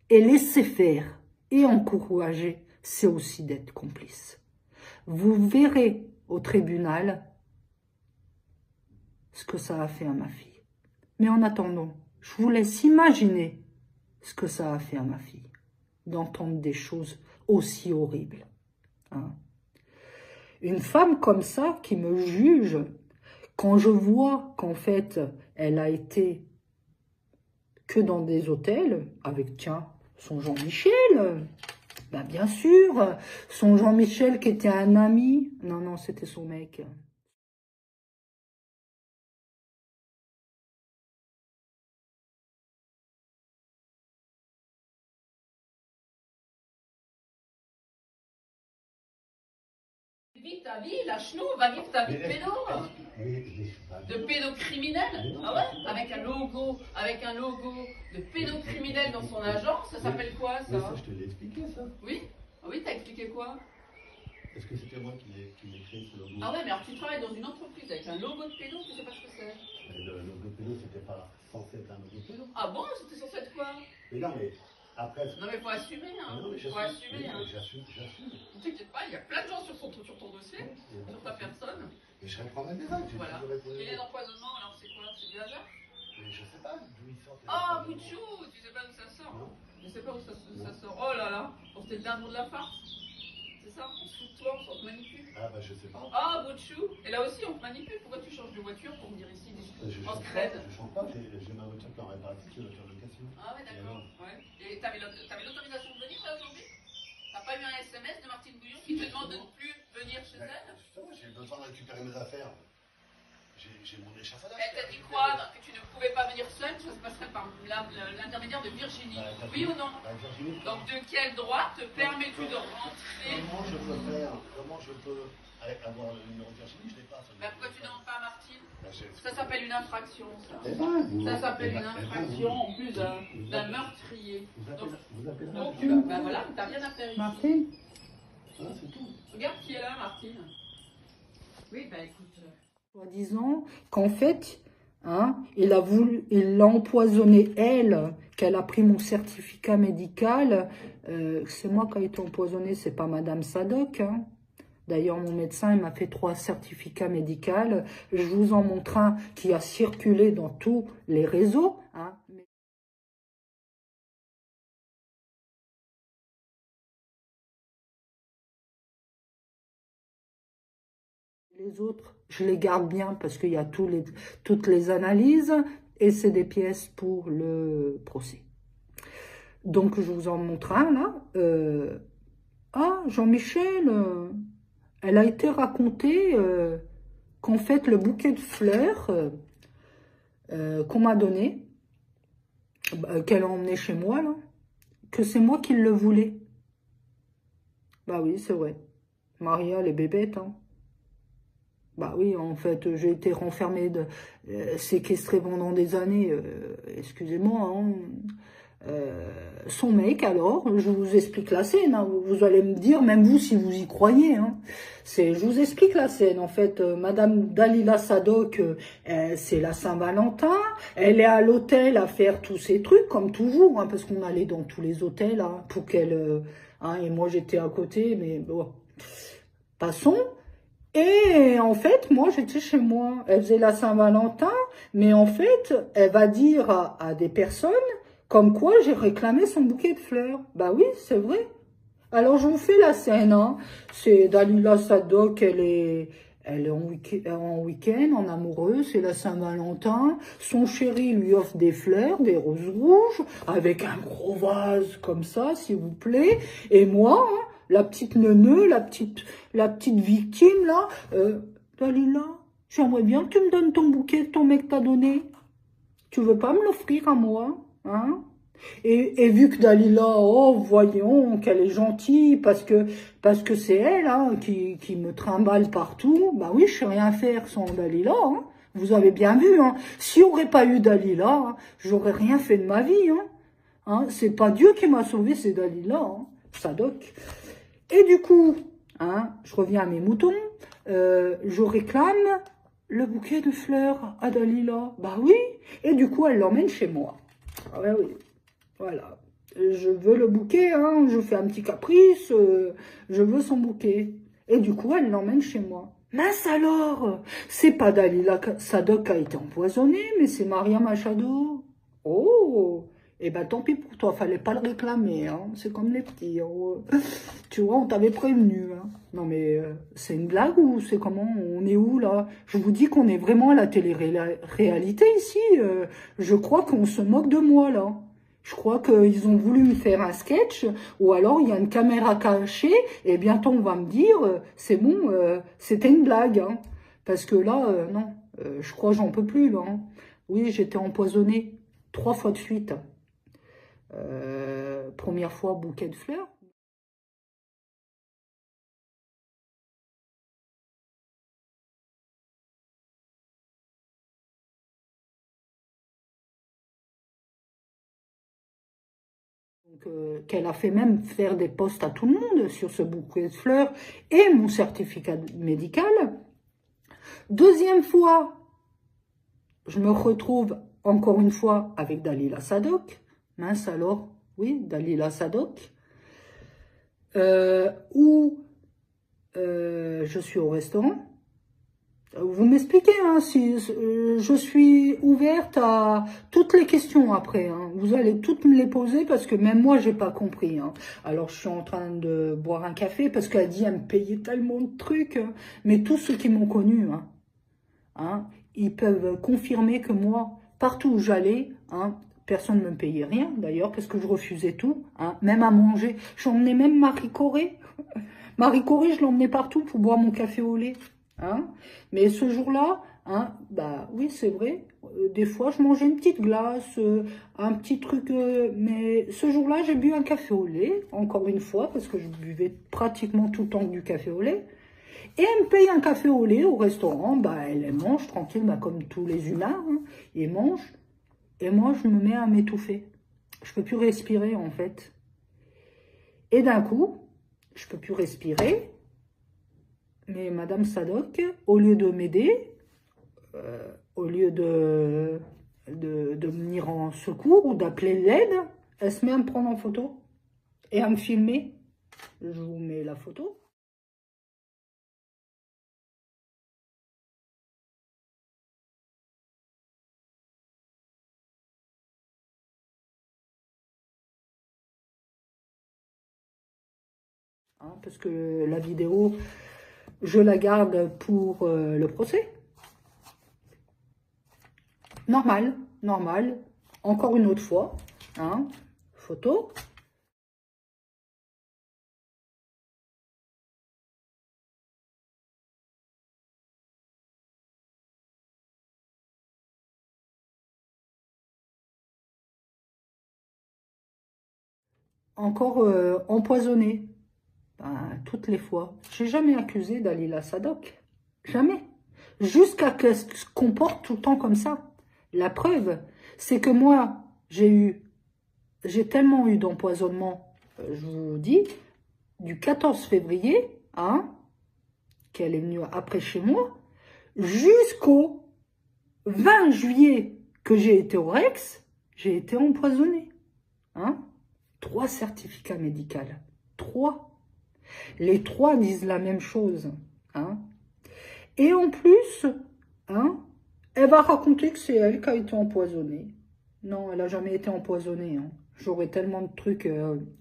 et laisser faire et encourager, c'est aussi d'être complice. Vous verrez au tribunal ce que ça a fait à ma fille. Mais en attendant, je vous laisse imaginer ce que ça a fait à ma fille, d'entendre des choses aussi horribles. Hein. Une femme comme ça qui me juge, quand je vois qu'en fait, elle a été que dans des hôtels, avec, tiens, son Jean-Michel, ben bien sûr, son Jean-Michel qui était un ami, non, c'était son mec. Vis ta vie, lâche-nous, va vivre ta vie de pédo. De pédocriminel. Ah ouais? Avec un logo de pédocriminel dans son agence, ça s'appelle quoi ça? Ça, je te l'ai expliqué ça. Oui? Ah oui, t'as expliqué quoi? Est-ce que c'était moi qui l'ai créé ce logo? Ah ouais, mais alors tu travailles dans une entreprise avec un logo de pédo, tu sais pas ce que c'est? Mais le logo pédo, c'était pas censé être un logo pédo. Ah bon, c'était censé être quoi? Mais non, mais après. Non mais faut assumer, hein. Non, mais Faut assumer, hein. j'assume. Ne t'inquiète pas, il y a plein de gens sur ton dossier, sur ta personne. Et je répondrai des actes. Voilà. Et les empoisonnements, alors c'est quoi? C'est du hasard? Mais je sais pas d'où ils sortent. Ah, Bouchou, tu sais pas d'où ça sort? Non. Je sais pas où ça sort. Oh là là, c'était le dindon de la farce. C'est ça? On se fout de toi, on te manipule. Ah bah je sais pas. Ah, Bouchou, et là aussi on te manipule. Pourquoi tu changes de voiture pour venir ici en scred? Je change pas, j'ai ma voiture qui est en réparatif, c'est une voiture de location. Ah ouais, d'accord. Ouais. Et t'avais l'autorisation de venir là aujourd'hui? T'as pas eu un SMS de Martine Bouillon qui te demande de ne plus venir chez elle? Justement, j'ai besoin de récupérer mes affaires. J'ai mon échafaudage. Elle t'a dit quoi? Que tu ne pouvais pas venir seule, ça se passerait par l'intermédiaire de Virginie. Oui ou non? Virginie. Donc de quel droit te permets-tu de rentrer? Comment je peux faire? Comment je peux avoir le numéro de Virginie? Je l'ai pas. Pourquoi tu demandes pas à Martine? Bah, ça s'appelle une infraction, ça. Ça s'appelle une infraction en plus d'un meurtrier. Vous appelez Donc, ben voilà, t'as rien à faire ici. Martine? Ah, c'est tout. Regarde qui est là, Martine. Oui, bah écoute. Soi-disant qu'en fait, hein, il l'a empoisonné elle, qu'elle a pris mon certificat médical. C'est moi qui ai été empoisonnée, c'est pas Madame Sadoc. Hein. D'ailleurs, mon médecin il m'a fait 3 certificats médicaux. Je vous en montre un qui a circulé dans tous les réseaux. Hein. Les autres, je les garde bien parce qu'il y a toutes les analyses et c'est des pièces pour le procès. Donc, je vous en montre un là. Ah, Jean-Michel, elle a été racontée qu'en fait, le bouquet de fleurs qu'on m'a donné, qu'elle a emmené chez moi, là, que c'est moi qui le voulais. Bah oui, c'est vrai. Maria, elle est bébête, hein. Bah oui, en fait, j'ai été renfermée, séquestrée pendant des années, excusez-moi, hein. Son mec, alors, je vous explique la scène, hein. Vous allez me dire, même vous, si vous y croyez, hein. Je vous explique la scène, en fait, Madame Dalila Sadoc, c'est la Saint-Valentin, elle est à l'hôtel à faire tous ces trucs, comme toujours, hein, parce qu'on allait dans tous les hôtels, hein, pour qu'elle, hein, et moi j'étais à côté, mais bon, passons. Et en fait, moi, j'étais chez moi. Elle faisait la Saint-Valentin, mais en fait, elle va dire à des personnes comme quoi j'ai réclamé son bouquet de fleurs. Bah oui, c'est vrai. Alors, je vous fais la scène. Hein. C'est Dalila Sadoc, elle est en week-end, en amoureux, c'est la Saint-Valentin. Son chéri lui offre des fleurs, des roses rouges, avec un gros vase comme ça, s'il vous plaît. Et moi, hein, la petite neuneu, la petite victime, là, Dalila, j'aimerais bien que tu me donnes ton bouquet que ton mec t'a donné. Tu veux pas me l'offrir à moi, hein? Et vu que Dalila, oh, voyons qu'elle est gentille, parce que c'est elle hein, qui me trimballe partout, bah oui, je sais rien faire sans Dalila, hein. Vous avez bien vu, hein. Si n'y aurait pas eu Dalila, hein, j'aurais rien fait de ma vie, hein. Hein, c'est pas Dieu qui m'a sauvé, c'est Dalila, hein, Sadoc. Et du coup, hein, je reviens à mes moutons, je réclame le bouquet de fleurs à Dalila. Bah oui, et du coup, elle l'emmène chez moi. Ah ouais, oui. Voilà, je veux le bouquet, hein, je fais un petit caprice, je veux son bouquet. Et du coup, elle l'emmène chez moi. Mince alors, c'est pas Dalila Sadoc qui a été empoisonnée, mais c'est Maria Machado. Oh, et ben tant pis pour toi, fallait pas le réclamer, hein, c'est comme les petits. Hein. Tu vois, on t'avait prévenu. Hein. Non mais, c'est une blague ou c'est comment? On est où là? Je vous dis qu'on est vraiment à la télé-réalité ici. Je crois qu'on se moque de moi là. Je crois qu'ils ont voulu me faire un sketch, ou alors il y a une caméra cachée, et bientôt on va me dire, c'est bon, c'était une blague. Hein. Parce que là, non, je crois que j'en peux plus. Là, hein. Oui, j'étais empoisonnée 3 fois de suite. Première fois, bouquet de fleurs. Qu'elle a fait même faire des posts à tout le monde sur ce bouquet de fleurs et mon certificat médical. Deuxième fois, je me retrouve encore une fois avec Dalila Sadok. Mince alors, oui, Dalila Sadok. Où je suis au restaurant. Vous m'expliquez, hein, si je suis ouverte à toutes les questions après. Hein. Vous allez toutes me les poser parce que même moi, j'ai pas compris. Hein. Alors, je suis en train de boire un café parce qu'elle dit elle me payait tellement de trucs. Hein. Mais tous ceux qui m'ont connue, hein, ils peuvent confirmer que moi, partout où j'allais, hein, personne ne me payait rien d'ailleurs parce que je refusais tout, hein, même à manger. J'emmenais même Marie Corée. Marie Corée, je l'emmenais partout pour boire mon café au lait. Hein. Mais ce jour-là, hein, bah oui, c'est vrai, des fois je mangeais une petite glace, un petit truc, mais ce jour-là, j'ai bu un café au lait, encore une fois, parce que je buvais pratiquement tout le temps du café au lait. Et elle me paye un café au lait au restaurant, bah elle mange tranquille, bah, comme tous les humains, hein, ils mangent, et moi je me mets à m'étouffer. Je peux plus respirer en fait. Et d'un coup, je peux plus respirer. Mais Madame Sadok, au lieu de m'aider, au lieu de venir en secours ou d'appeler l'aide, elle se met à me prendre en photo et à me filmer. Je vous mets la photo. Hein, parce que la vidéo, je la garde pour le procès. Normal, normal. Encore une autre fois. Hein, photo. Encore empoisonné. Ben, toutes les fois. J'ai jamais accusé Dalila Sadok. Jamais. Jusqu'à ce qu'elle se comporte tout le temps comme ça. La preuve, c'est que moi, j'ai tellement eu d'empoisonnement, je vous dis, du 14 février, hein, qu'elle est venue après chez moi, jusqu'au 20 juillet que j'ai été au Rex, j'ai été empoisonnée. Hein, 3 certificats médicaux. 3. Les 3 disent la même chose. Hein. Et en plus, hein, elle va raconter que c'est elle qui a été empoisonnée. Non, elle n'a jamais été empoisonnée. Hein. J'aurais tellement de trucs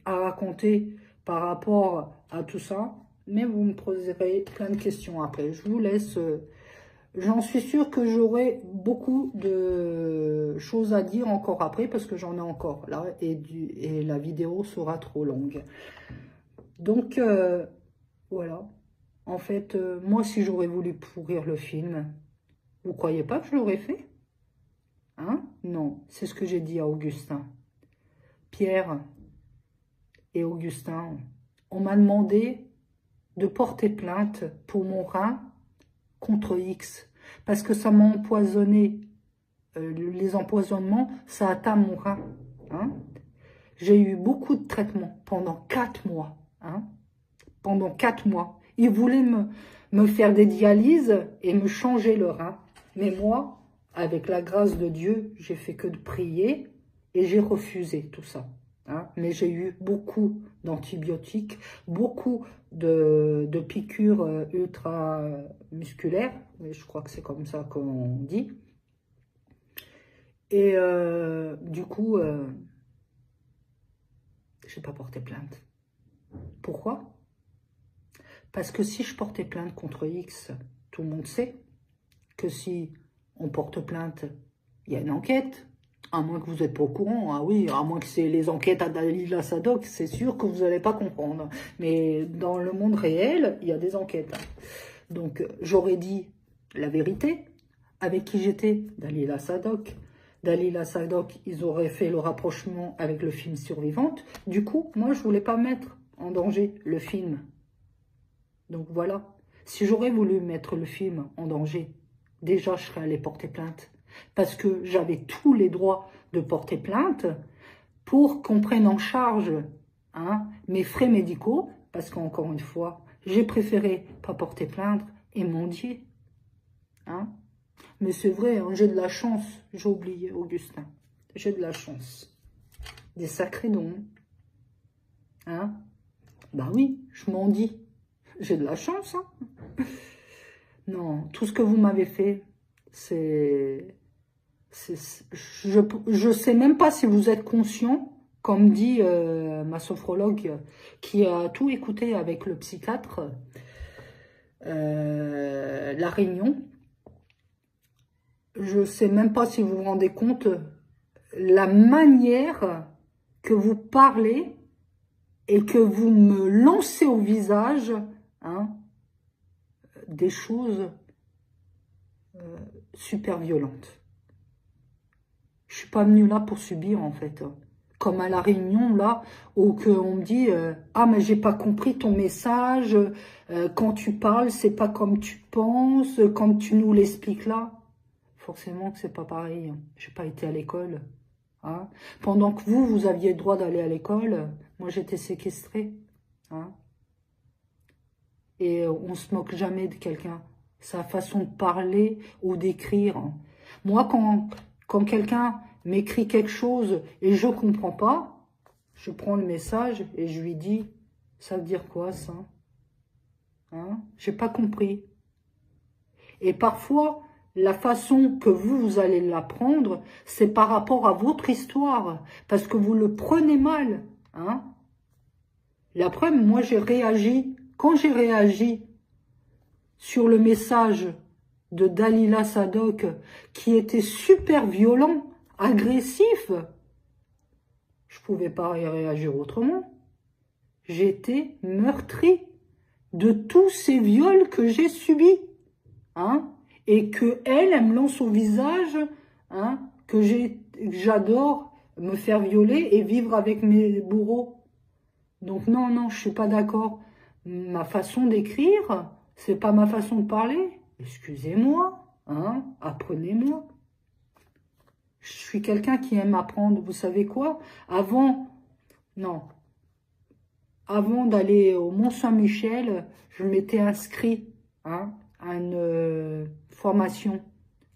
à raconter par rapport à tout ça. Mais vous me poserez plein de questions après. Je vous laisse. J'en suis sûre que j'aurai beaucoup de choses à dire encore après. Parce que j'en ai encore là. Et la vidéo sera trop longue. Donc, voilà. En fait, moi, si j'aurais voulu pourrir le film, vous croyez pas que je l'aurais fait? Hein? Non, c'est ce que j'ai dit à Augustin. Pierre et Augustin, on m'a demandé de porter plainte pour mon rein contre X. Parce que ça m'a empoisonné. Les empoisonnements, ça atteint mon rein. Hein? J'ai eu beaucoup de traitements pendant 4 mois. Hein? Pendant 4 mois. Ils voulaient me faire des dialyses et me changer le rein. Mais moi, avec la grâce de Dieu, j'ai fait que de prier et j'ai refusé tout ça. Hein. Mais j'ai eu beaucoup d'antibiotiques, beaucoup de piqûres ultra-musculaires. Mais je crois que c'est comme ça qu'on dit. Et du coup, j'ai pas porté plainte. Pourquoi ? Parce que si je portais plainte contre X, tout le monde sait que si on porte plainte, il y a une enquête. À moins que vous n'êtes pas au courant. Ah oui, à moins que c'est les enquêtes à Dalila Sadok, c'est sûr que vous n'allez pas comprendre. Mais dans le monde réel, il y a des enquêtes. Donc, j'aurais dit la vérité. Avec qui j'étais? Dalila Sadok. Dalila Sadok, ils auraient fait le rapprochement avec le film Survivante. Du coup, moi, je voulais pas mettre en danger le film. Donc voilà, si j'aurais voulu mettre le film en danger, déjà je serais allée porter plainte. Parce que j'avais tous les droits de porter plainte pour qu'on prenne en charge mes frais médicaux, parce qu'encore une fois, j'ai préféré pas porter plainte et mendier. Mais c'est vrai, j'ai de la chance, j'ai oublié Augustin, j'ai de la chance. Des sacrés dons. Bah oui, je mendie. J'ai de la chance. Non, tout ce que vous m'avez fait, je sais même pas si vous êtes conscient, comme dit ma sophrologue qui a tout écouté avec le psychiatre, la réunion. Je sais même pas si vous vous rendez compte la manière que vous parlez et que vous me lancez au visage des choses super violentes. Je suis pas venue là pour subir, en fait. Comme à la réunion, là, où on me dit « Ah, mais j'ai pas compris ton message. Quand tu parles, c'est pas comme tu penses, comme tu nous l'expliques là. » Forcément que c'est pas pareil. J'ai pas été à l'école. Pendant que vous aviez le droit d'aller à l'école, moi, j'étais séquestrée. Et on se moque jamais de quelqu'un. Sa façon de parler ou d'écrire. Moi, quand quelqu'un m'écrit quelque chose et je comprends pas, je prends le message et je lui dis, ça veut dire quoi ça? J'ai pas compris. Et parfois, la façon que vous allez l'apprendre, c'est par rapport à votre histoire, parce que vous le prenez mal. La preuve, moi j'ai réagi, quand j'ai réagi sur le message de Dalila Sadok, qui était super violent, agressif, je ne pouvais pas réagir autrement. J'étais meurtrie de tous ces viols que j'ai subis. Et que elle me lance au visage que j'adore me faire violer et vivre avec mes bourreaux. Donc non, je suis pas d'accord. Ma façon d'écrire, c'est pas ma façon de parler. Excusez-moi, apprenez-moi. Je suis quelqu'un qui aime apprendre. Vous savez quoi? Avant d'aller au Mont-Saint-Michel, je m'étais inscrit à une formation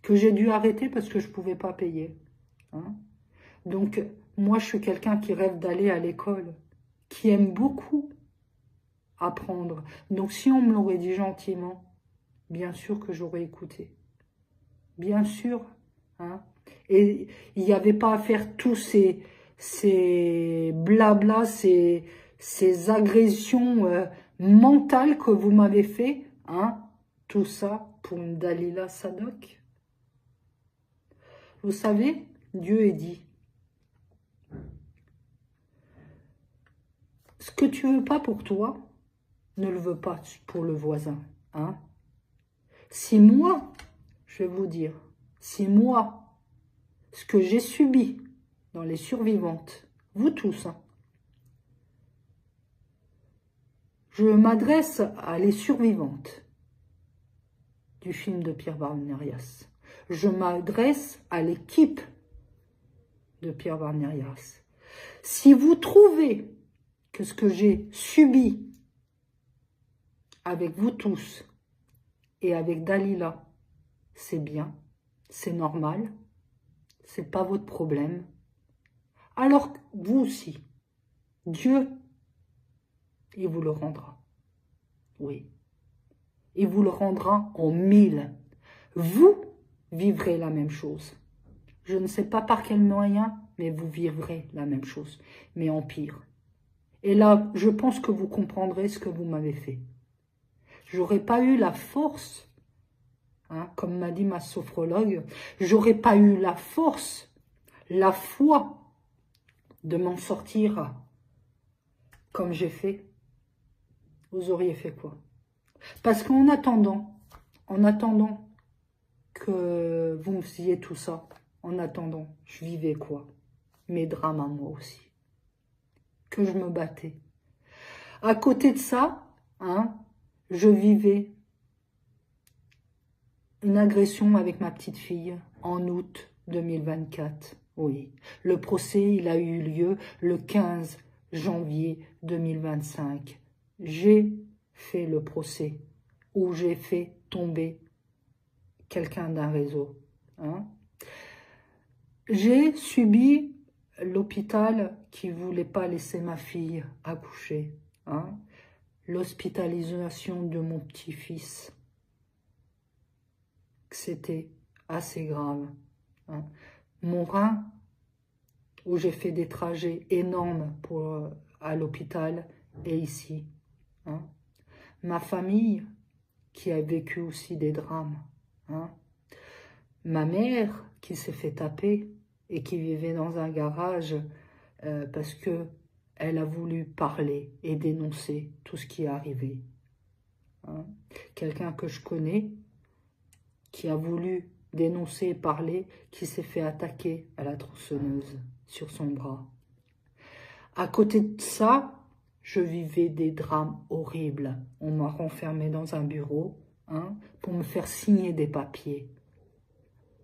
que j'ai dû arrêter parce que je ne pouvais pas payer. Donc, moi, je suis quelqu'un qui rêve d'aller à l'école, qui aime beaucoup apprendre. Donc, si on me l'aurait dit gentiment, bien sûr que j'aurais écouté. Bien sûr. Et il n'y avait pas à faire tous ces blabla, ces agressions mentales que vous m'avez fait, tout ça pour une Dalila Sadok. Vous savez, Dieu est dit, ce que tu veux pas pour toi, ne le veux pas pour le voisin. Si moi, je vais vous dire, si moi, ce que j'ai subi dans les survivantes, vous tous, je m'adresse à les survivantes du film de Pierre Barnérias. Je m'adresse à l'équipe de Pierre Barnérias. Si vous trouvez que ce que j'ai subi avec vous tous et avec Dalila, c'est bien, c'est normal, c'est pas votre problème, alors vous aussi, Dieu, il vous le rendra. Oui. Il vous le rendra en 1000. Vous vivrez la même chose. Je ne sais pas par quel moyen, mais vous vivrez la même chose, mais en pire. Et là, je pense que vous comprendrez ce que vous m'avez fait. J'aurais pas eu la force, comme m'a dit ma sophrologue, j'aurais pas eu la force, la foi de m'en sortir comme j'ai fait. Vous auriez fait quoi? Parce qu'en attendant que vous me faisiez tout ça, en attendant, je vivais quoi? Mes drames à moi aussi. Que je me battais. À côté de ça, je vivais une agression avec ma petite fille en août 2024. Oui, le procès, il a eu lieu le 15 janvier 2025. J'ai fait le procès où j'ai fait tomber quelqu'un d'un réseau. Hein. J'ai subi l'hôpital qui ne voulait pas laisser ma fille accoucher. Hein. L'hospitalisation de mon petit-fils. C'était assez grave. Hein. Mon rein, où j'ai fait des trajets énormes à l'hôpital, et ici. Hein. Ma famille, qui a vécu aussi des drames. Hein. Ma mère, qui s'est fait taper et qui vivait dans un garage parce que elle a voulu parler et dénoncer tout ce qui est arrivé. Hein. Quelqu'un que je connais, qui a voulu dénoncer et parler, qui s'est fait attaquer à la tronçonneuse sur son bras. À côté de ça, je vivais des drames horribles. On m'a renfermé dans un bureau pour me faire signer des papiers.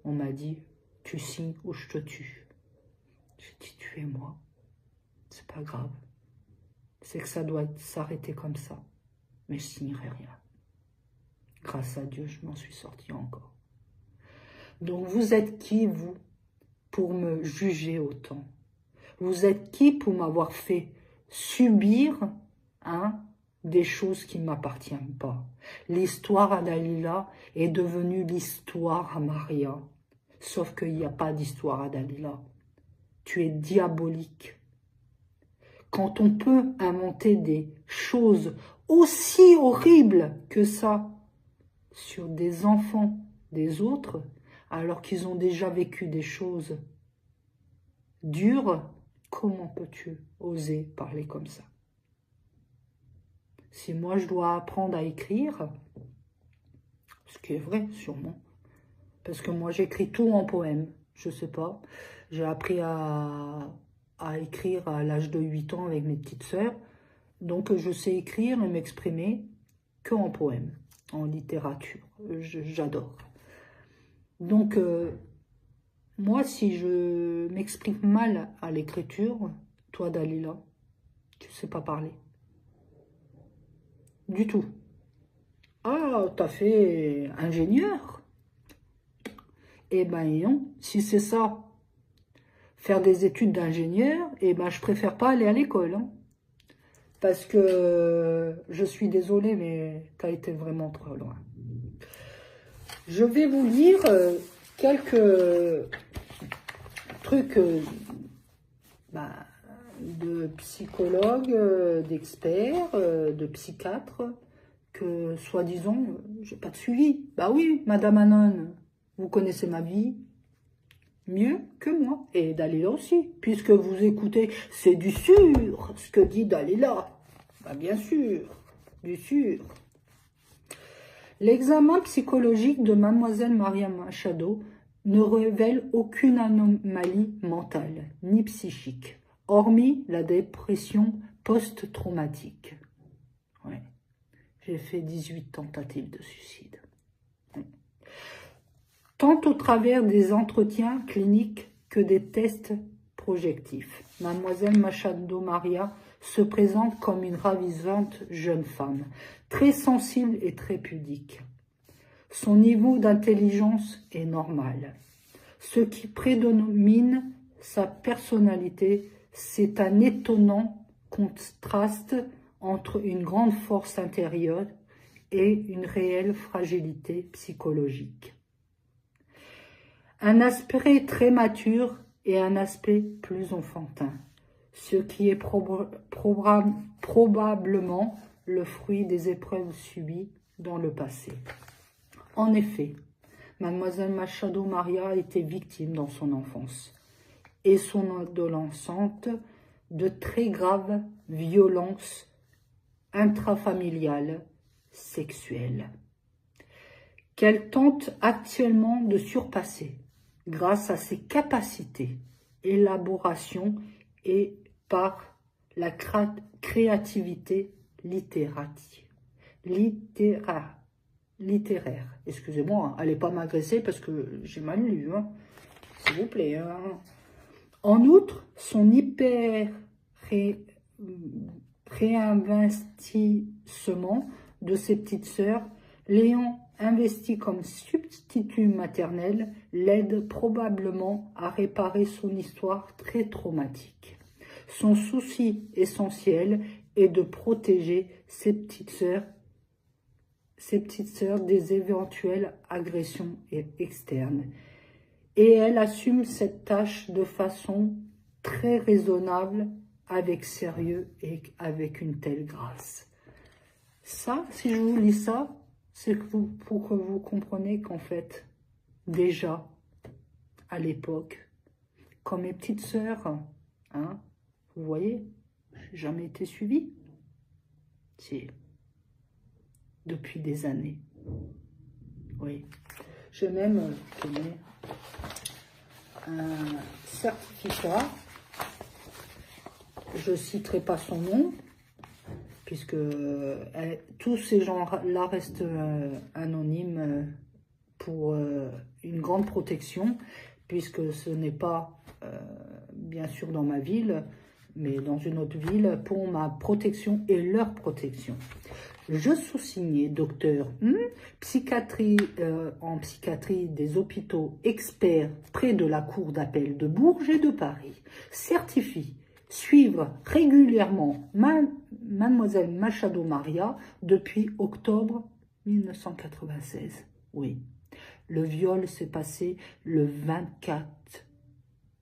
On m'a dit, tu signes ou je te tue. J'ai dit, tuez-moi. C'est pas grave. C'est que ça doit s'arrêter comme ça. Mais je signerai rien. Grâce à Dieu, je m'en suis sortie encore. Donc vous êtes qui, vous, pour me juger autant? Vous êtes qui pour m'avoir fait subir des choses qui ne m'appartiennent pas? L'histoire à Dalila est devenue l'histoire à Maria. Sauf qu'il n'y a pas d'histoire à Dalila. Tu es diabolique. Quand on peut inventer des choses aussi horribles que ça sur des enfants des autres, alors qu'ils ont déjà vécu des choses dures, comment peux-tu oser parler comme ça? Si moi je dois apprendre à écrire, ce qui est vrai sûrement, parce que moi j'écris tout en poème, je sais pas, j'ai appris à écrire à l'âge de 8 ans avec mes petites sœurs, donc je sais écrire et m'exprimer que en poème, en littérature, j'adore. Donc moi si je m'exprime mal à l'écriture, toi Dalila, tu sais pas parler. Du tout. Ah, t'as fait ingénieur? Eh ben non, si c'est ça, faire des études d'ingénieur, eh ben je préfère pas aller à l'école. Hein. Parce que je suis désolée, mais t'as été vraiment trop loin. Je vais vous lire quelques trucs de psychologues, d'experts, de psychiatres, que soi-disant, j'ai pas de suivi. Bah oui, Madame Anon, vous connaissez ma vie mieux que moi, et Dalila aussi, puisque vous écoutez, c'est du sûr, ce que dit Dalila. Bah bien sûr, du sûr. L'examen psychologique de Mademoiselle Maria Machado ne révèle aucune anomalie mentale, ni psychique, hormis la dépression post-traumatique. Ouais. J'ai fait 18 tentatives de suicide. Tant au travers des entretiens cliniques que des tests projectifs. Mademoiselle Machado Maria se présente comme une ravissante jeune femme, très sensible et très pudique. Son niveau d'intelligence est normal. Ce qui prédomine sa personnalité, c'est un étonnant contraste entre une grande force intérieure et une réelle fragilité psychologique. Un aspect très mature et un aspect plus enfantin, ce qui est probablement le fruit des épreuves subies dans le passé. En effet, Mademoiselle Machado Maria a été victime dans son enfance et son adolescence de très graves violences intrafamiliales sexuelles qu'elle tente actuellement de surpasser grâce à ses capacités, élaboration et par la créativité littéraire. Excusez-moi, allez pas m'agresser parce que j'ai mal lu. Hein. s'il vous plaît. Hein. En outre, son réinvestissement de ses petites sœurs, l'ayant investi comme substitut maternel, l'aide probablement à réparer son histoire très traumatique. Son souci essentiel est de protéger ses petites sœurs des éventuelles agressions externes. Et elle assume cette tâche de façon très raisonnable, avec sérieux et avec une telle grâce. Ça, si je vous lis ça, c'est pour que vous compreniez qu'en fait, déjà, à l'époque, comme mes petites sœurs, hein, vous voyez, j'ai jamais été suivie. C'est depuis des années. Oui. J'ai même donné un certificat. Je ne citerai pas son nom, puisque tous ces gens-là restent anonymes pour une grande protection, puisque ce n'est pas, bien sûr, dans ma ville, mais dans une autre ville, pour ma protection et leur protection. Je sous-signais docteur psychiatrie, en psychiatrie des hôpitaux experts près de la cour d'appel de Bourges et de Paris, certifie suivre régulièrement Mademoiselle Machado Maria depuis octobre 1996. Oui, le viol s'est passé le 24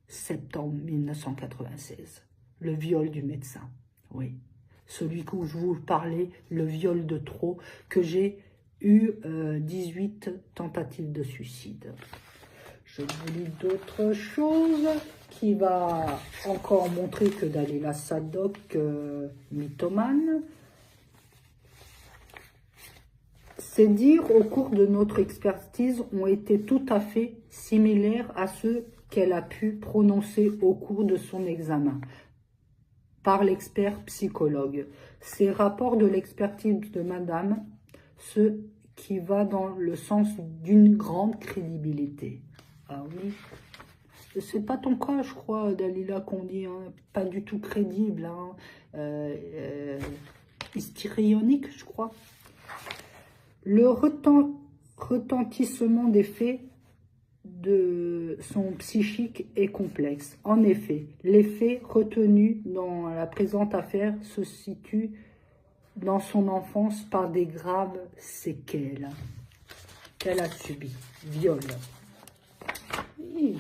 septembre 1996. Le viol du médecin, oui. Celui que je vous parlais, le viol de trop, que j'ai eu 18 tentatives de suicide. Je vous lis d'autres choses qui va encore montrer que Dalila Sadok, mythomane. Ces dires au cours de notre expertise ont été tout à fait similaires à ceux qu'elle a pu prononcer au cours de son examen par l'expert psychologue. Ces rapports de l'expertise de madame, ce qui va dans le sens d'une grande crédibilité. Ah oui, c'est pas ton cas, je crois, Dalila, qu'on dit, hein, pas du tout crédible, hein, histrionique, je crois. Le retentissement des faits de son psychique est complexe. En effet, les faits retenus dans la présente affaire se situent dans son enfance par des graves séquelles qu'elle a subies. Viol. Oui.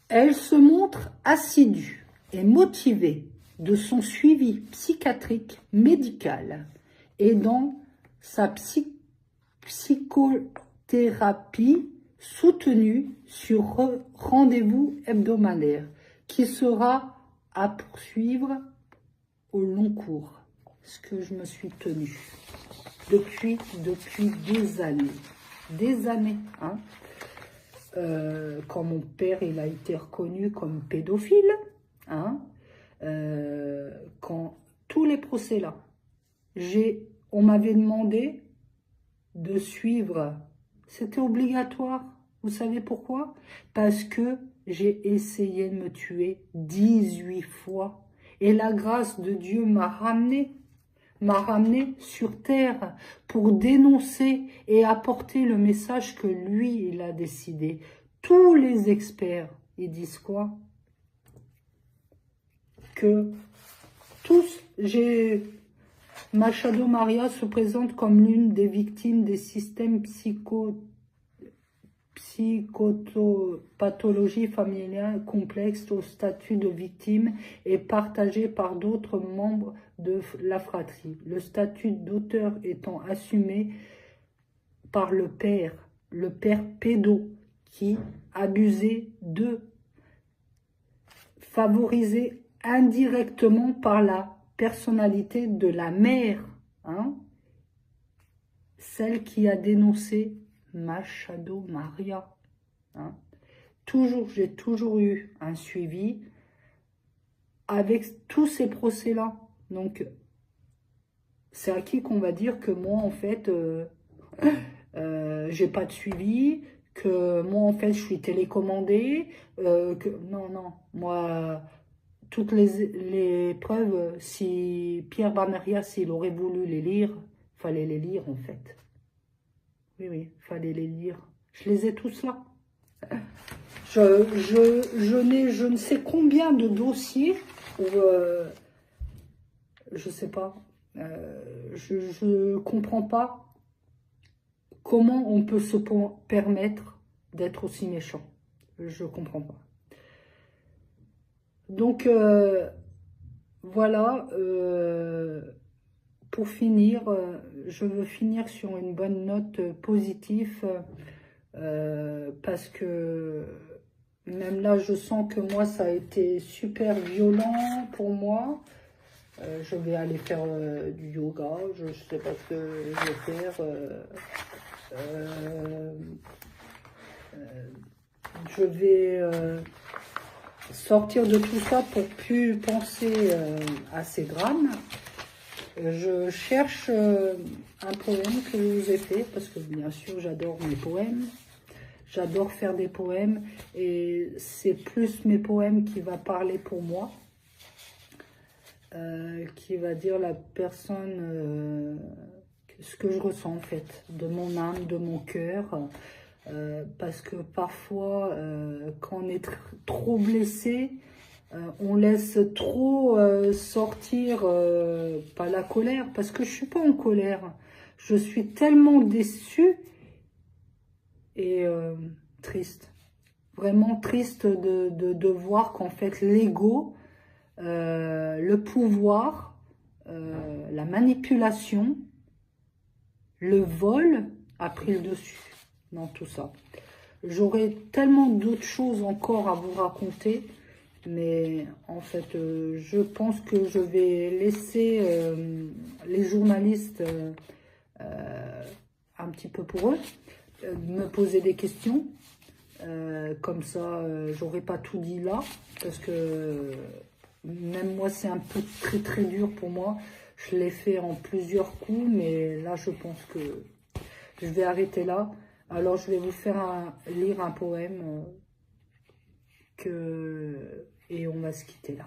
Elle se montre assidue et motivée de son suivi psychiatrique médical et dans sa psychothérapie soutenue sur rendez-vous hebdomadaire qui sera à poursuivre au long cours, ce que je me suis tenue depuis des années. Des années, hein. Quand mon père il a été reconnu comme pédophile, hein, quand tous les procès là, on m'avait demandé de suivre, c'était obligatoire. Vous savez pourquoi? Parce que j'ai essayé de me tuer 18 fois et la grâce de Dieu m'a ramené sur terre pour dénoncer et apporter le message que lui, il a décidé. Tous les experts, ils disent quoi? Que tous, Machado Maria se présente comme l'une des victimes des systèmes psychopathologie familiale complexe au statut de victime et partagée par d'autres membres de la fratrie. Le statut d'auteur étant assumé par le père pédo qui abusait favorisé indirectement par la personnalité de la mère, hein, celle qui a dénoncé Machado Maria. Hein. J'ai toujours eu un suivi avec tous ces procès-là. Donc, c'est à qui qu'on va dire que moi, en fait, j'ai pas de suivi, que moi, en fait, je suis télécommandée, non, non, moi, toutes les preuves, si Pierre Bamérias, s'il aurait voulu les lire, fallait les lire, en fait. Oui, oui, fallait les lire. Je les ai tous là. Je n'ai je ne sais combien de dossiers où, je sais pas, je comprends pas comment on peut se permettre d'être aussi méchant. Je comprends pas. Donc, voilà, pour finir, je veux finir sur une bonne note positive, parce que même là, je sens que moi, ça a été super violent pour moi. Je vais aller faire du yoga, je ne sais pas ce que je vais faire. Je vais sortir de tout ça pour plus penser à ces drames. Je cherche un poème que je vous ai fait, parce que bien sûr j'adore mes poèmes. J'adore faire des poèmes et c'est plus mes poèmes qui va parler pour moi, qui va dire la personne, ce que je ressens en fait, de mon âme, de mon cœur. Parce que parfois, quand on est trop blessé, on laisse trop sortir, pas la colère, parce que je ne suis pas en colère. Je suis tellement déçue et triste. Vraiment triste de voir qu'en fait l'ego, le pouvoir, la manipulation, le vol a pris le dessus dans tout ça. J'aurais tellement d'autres choses encore à vous raconter, mais en fait, je pense que je vais laisser les journalistes un petit peu pour eux, me poser des questions. Comme ça, j'aurais pas tout dit là, parce que même moi, c'est un peu très dur pour moi. Je l'ai fait en plusieurs coups, mais là, je pense que je vais arrêter là. Alors, je vais vous faire lire un poème et on va se quitter là.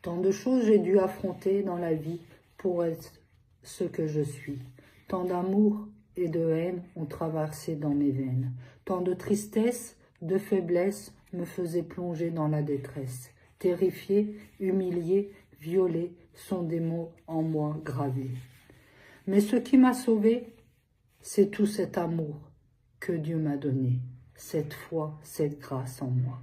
Tant de choses j'ai dû affronter dans la vie pour être ce que je suis. Tant d'amour et de haine ont traversé dans mes veines. Tant de tristesse, de faiblesse me faisaient plonger dans la détresse. Terrifié, humilié, violé sont des mots en moi gravés. Mais ce qui m'a sauvé, c'est tout cet amour que Dieu m'a donné, cette foi, cette grâce en moi.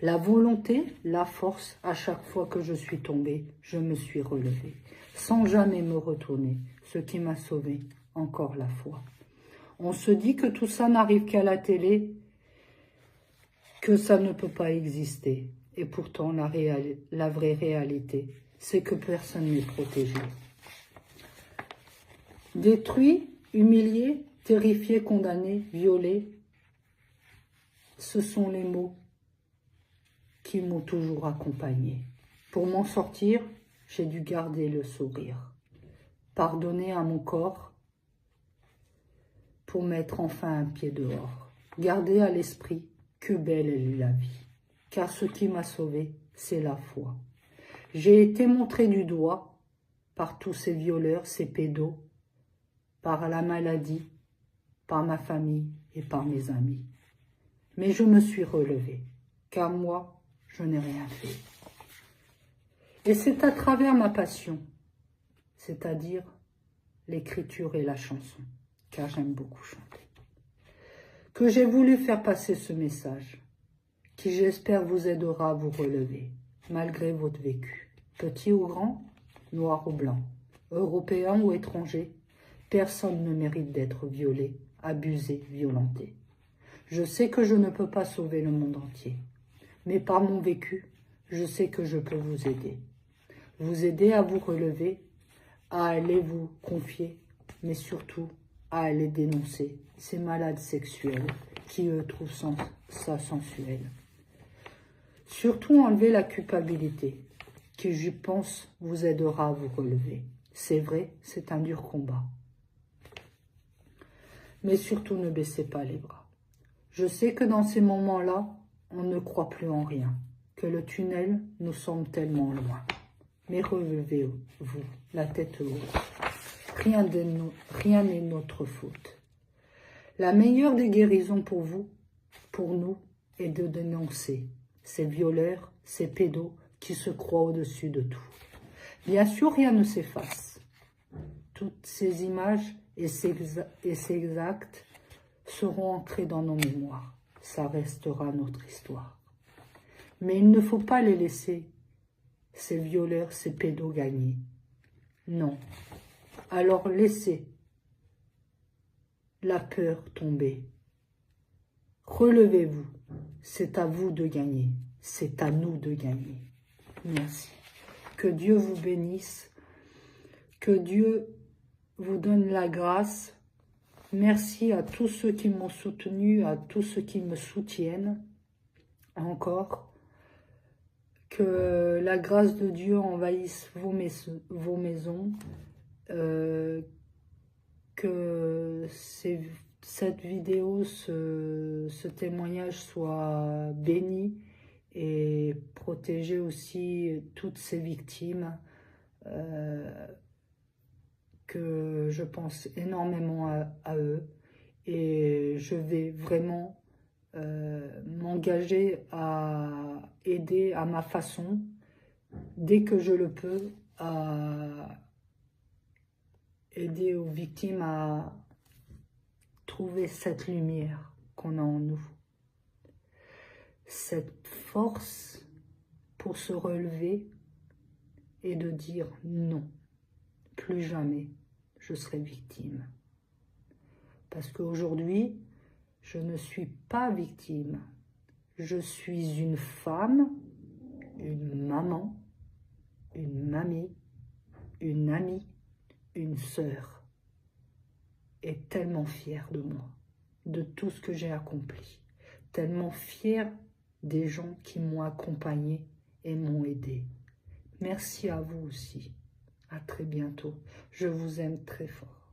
La volonté, la force, à chaque fois que je suis tombée, je me suis relevée, sans jamais me retourner, ce qui m'a sauvée, encore la foi. On se dit que tout ça n'arrive qu'à la télé, que ça ne peut pas exister. Et pourtant, la vraie réalité, c'est que personne n'est protégé. Détruit, humilié, terrifié, condamné, violé, ce sont les mots qui m'ont toujours accompagné. Pour m'en sortir, j'ai dû garder le sourire, pardonner à mon corps pour mettre enfin un pied dehors, garder à l'esprit que belle est la vie, car ce qui m'a sauvé, c'est la foi. J'ai été montré du doigt par tous ces violeurs, ces pédos, par la maladie, par ma famille et par mes amis. Mais je me suis relevé, car moi, je n'ai rien fait. Et c'est à travers ma passion, c'est-à-dire l'écriture et la chanson, car j'aime beaucoup chanter, que j'ai voulu faire passer ce message, qui j'espère vous aidera à vous relever, malgré votre vécu. Petit ou grand, noir ou blanc, européen ou étranger, personne ne mérite d'être violé, abusé, violenté. Je sais que je ne peux pas sauver le monde entier, mais par mon vécu, je sais que je peux vous aider. Vous aider à vous relever, à aller vous confier, mais surtout à aller dénoncer ces malades sexuels qui, eux, trouvent ça sensuel. Surtout enlever la culpabilité, qui, je pense, vous aidera à vous relever. C'est vrai, c'est un dur combat. Mais surtout, ne baissez pas les bras. Je sais que dans ces moments-là, on ne croit plus en rien, que le tunnel nous semble tellement loin. Mais relevez-vous, la tête haute. Rien n'est notre faute. La meilleure des guérisons pour vous, pour nous, est de dénoncer ces violeurs, ces pédos qui se croient au-dessus de tout. Bien sûr, rien ne s'efface. Toutes ces images et ces actes seront ancrés dans nos mémoires. Ça restera notre histoire. Mais il ne faut pas les laisser, ces violeurs, ces pédos, gagner. Non. Alors laissez la peur tomber. Relevez-vous. C'est à vous de gagner. C'est à nous de gagner. Merci. Que Dieu vous bénisse. Que Dieu vous donne la grâce. Merci à tous ceux qui m'ont soutenu, à tous ceux qui me soutiennent encore. Que la grâce de Dieu envahisse vos maisons. Que cette vidéo, ce témoignage soit béni et protéger aussi toutes ces victimes. Que je pense énormément à eux et je vais vraiment m'engager à aider à ma façon, dès que je le peux, à aider aux victimes à trouver cette lumière qu'on a en nous, cette force pour se relever et de dire non, plus jamais je serai victime. Parce qu'aujourd'hui, je ne suis pas victime. Je suis une femme, une maman, une mamie, une amie, une sœur. Et tellement fière de moi, de tout ce que j'ai accompli. Tellement fière des gens qui m'ont accompagnée et m'ont aidée. Merci à vous aussi. À très bientôt. Je vous aime très fort.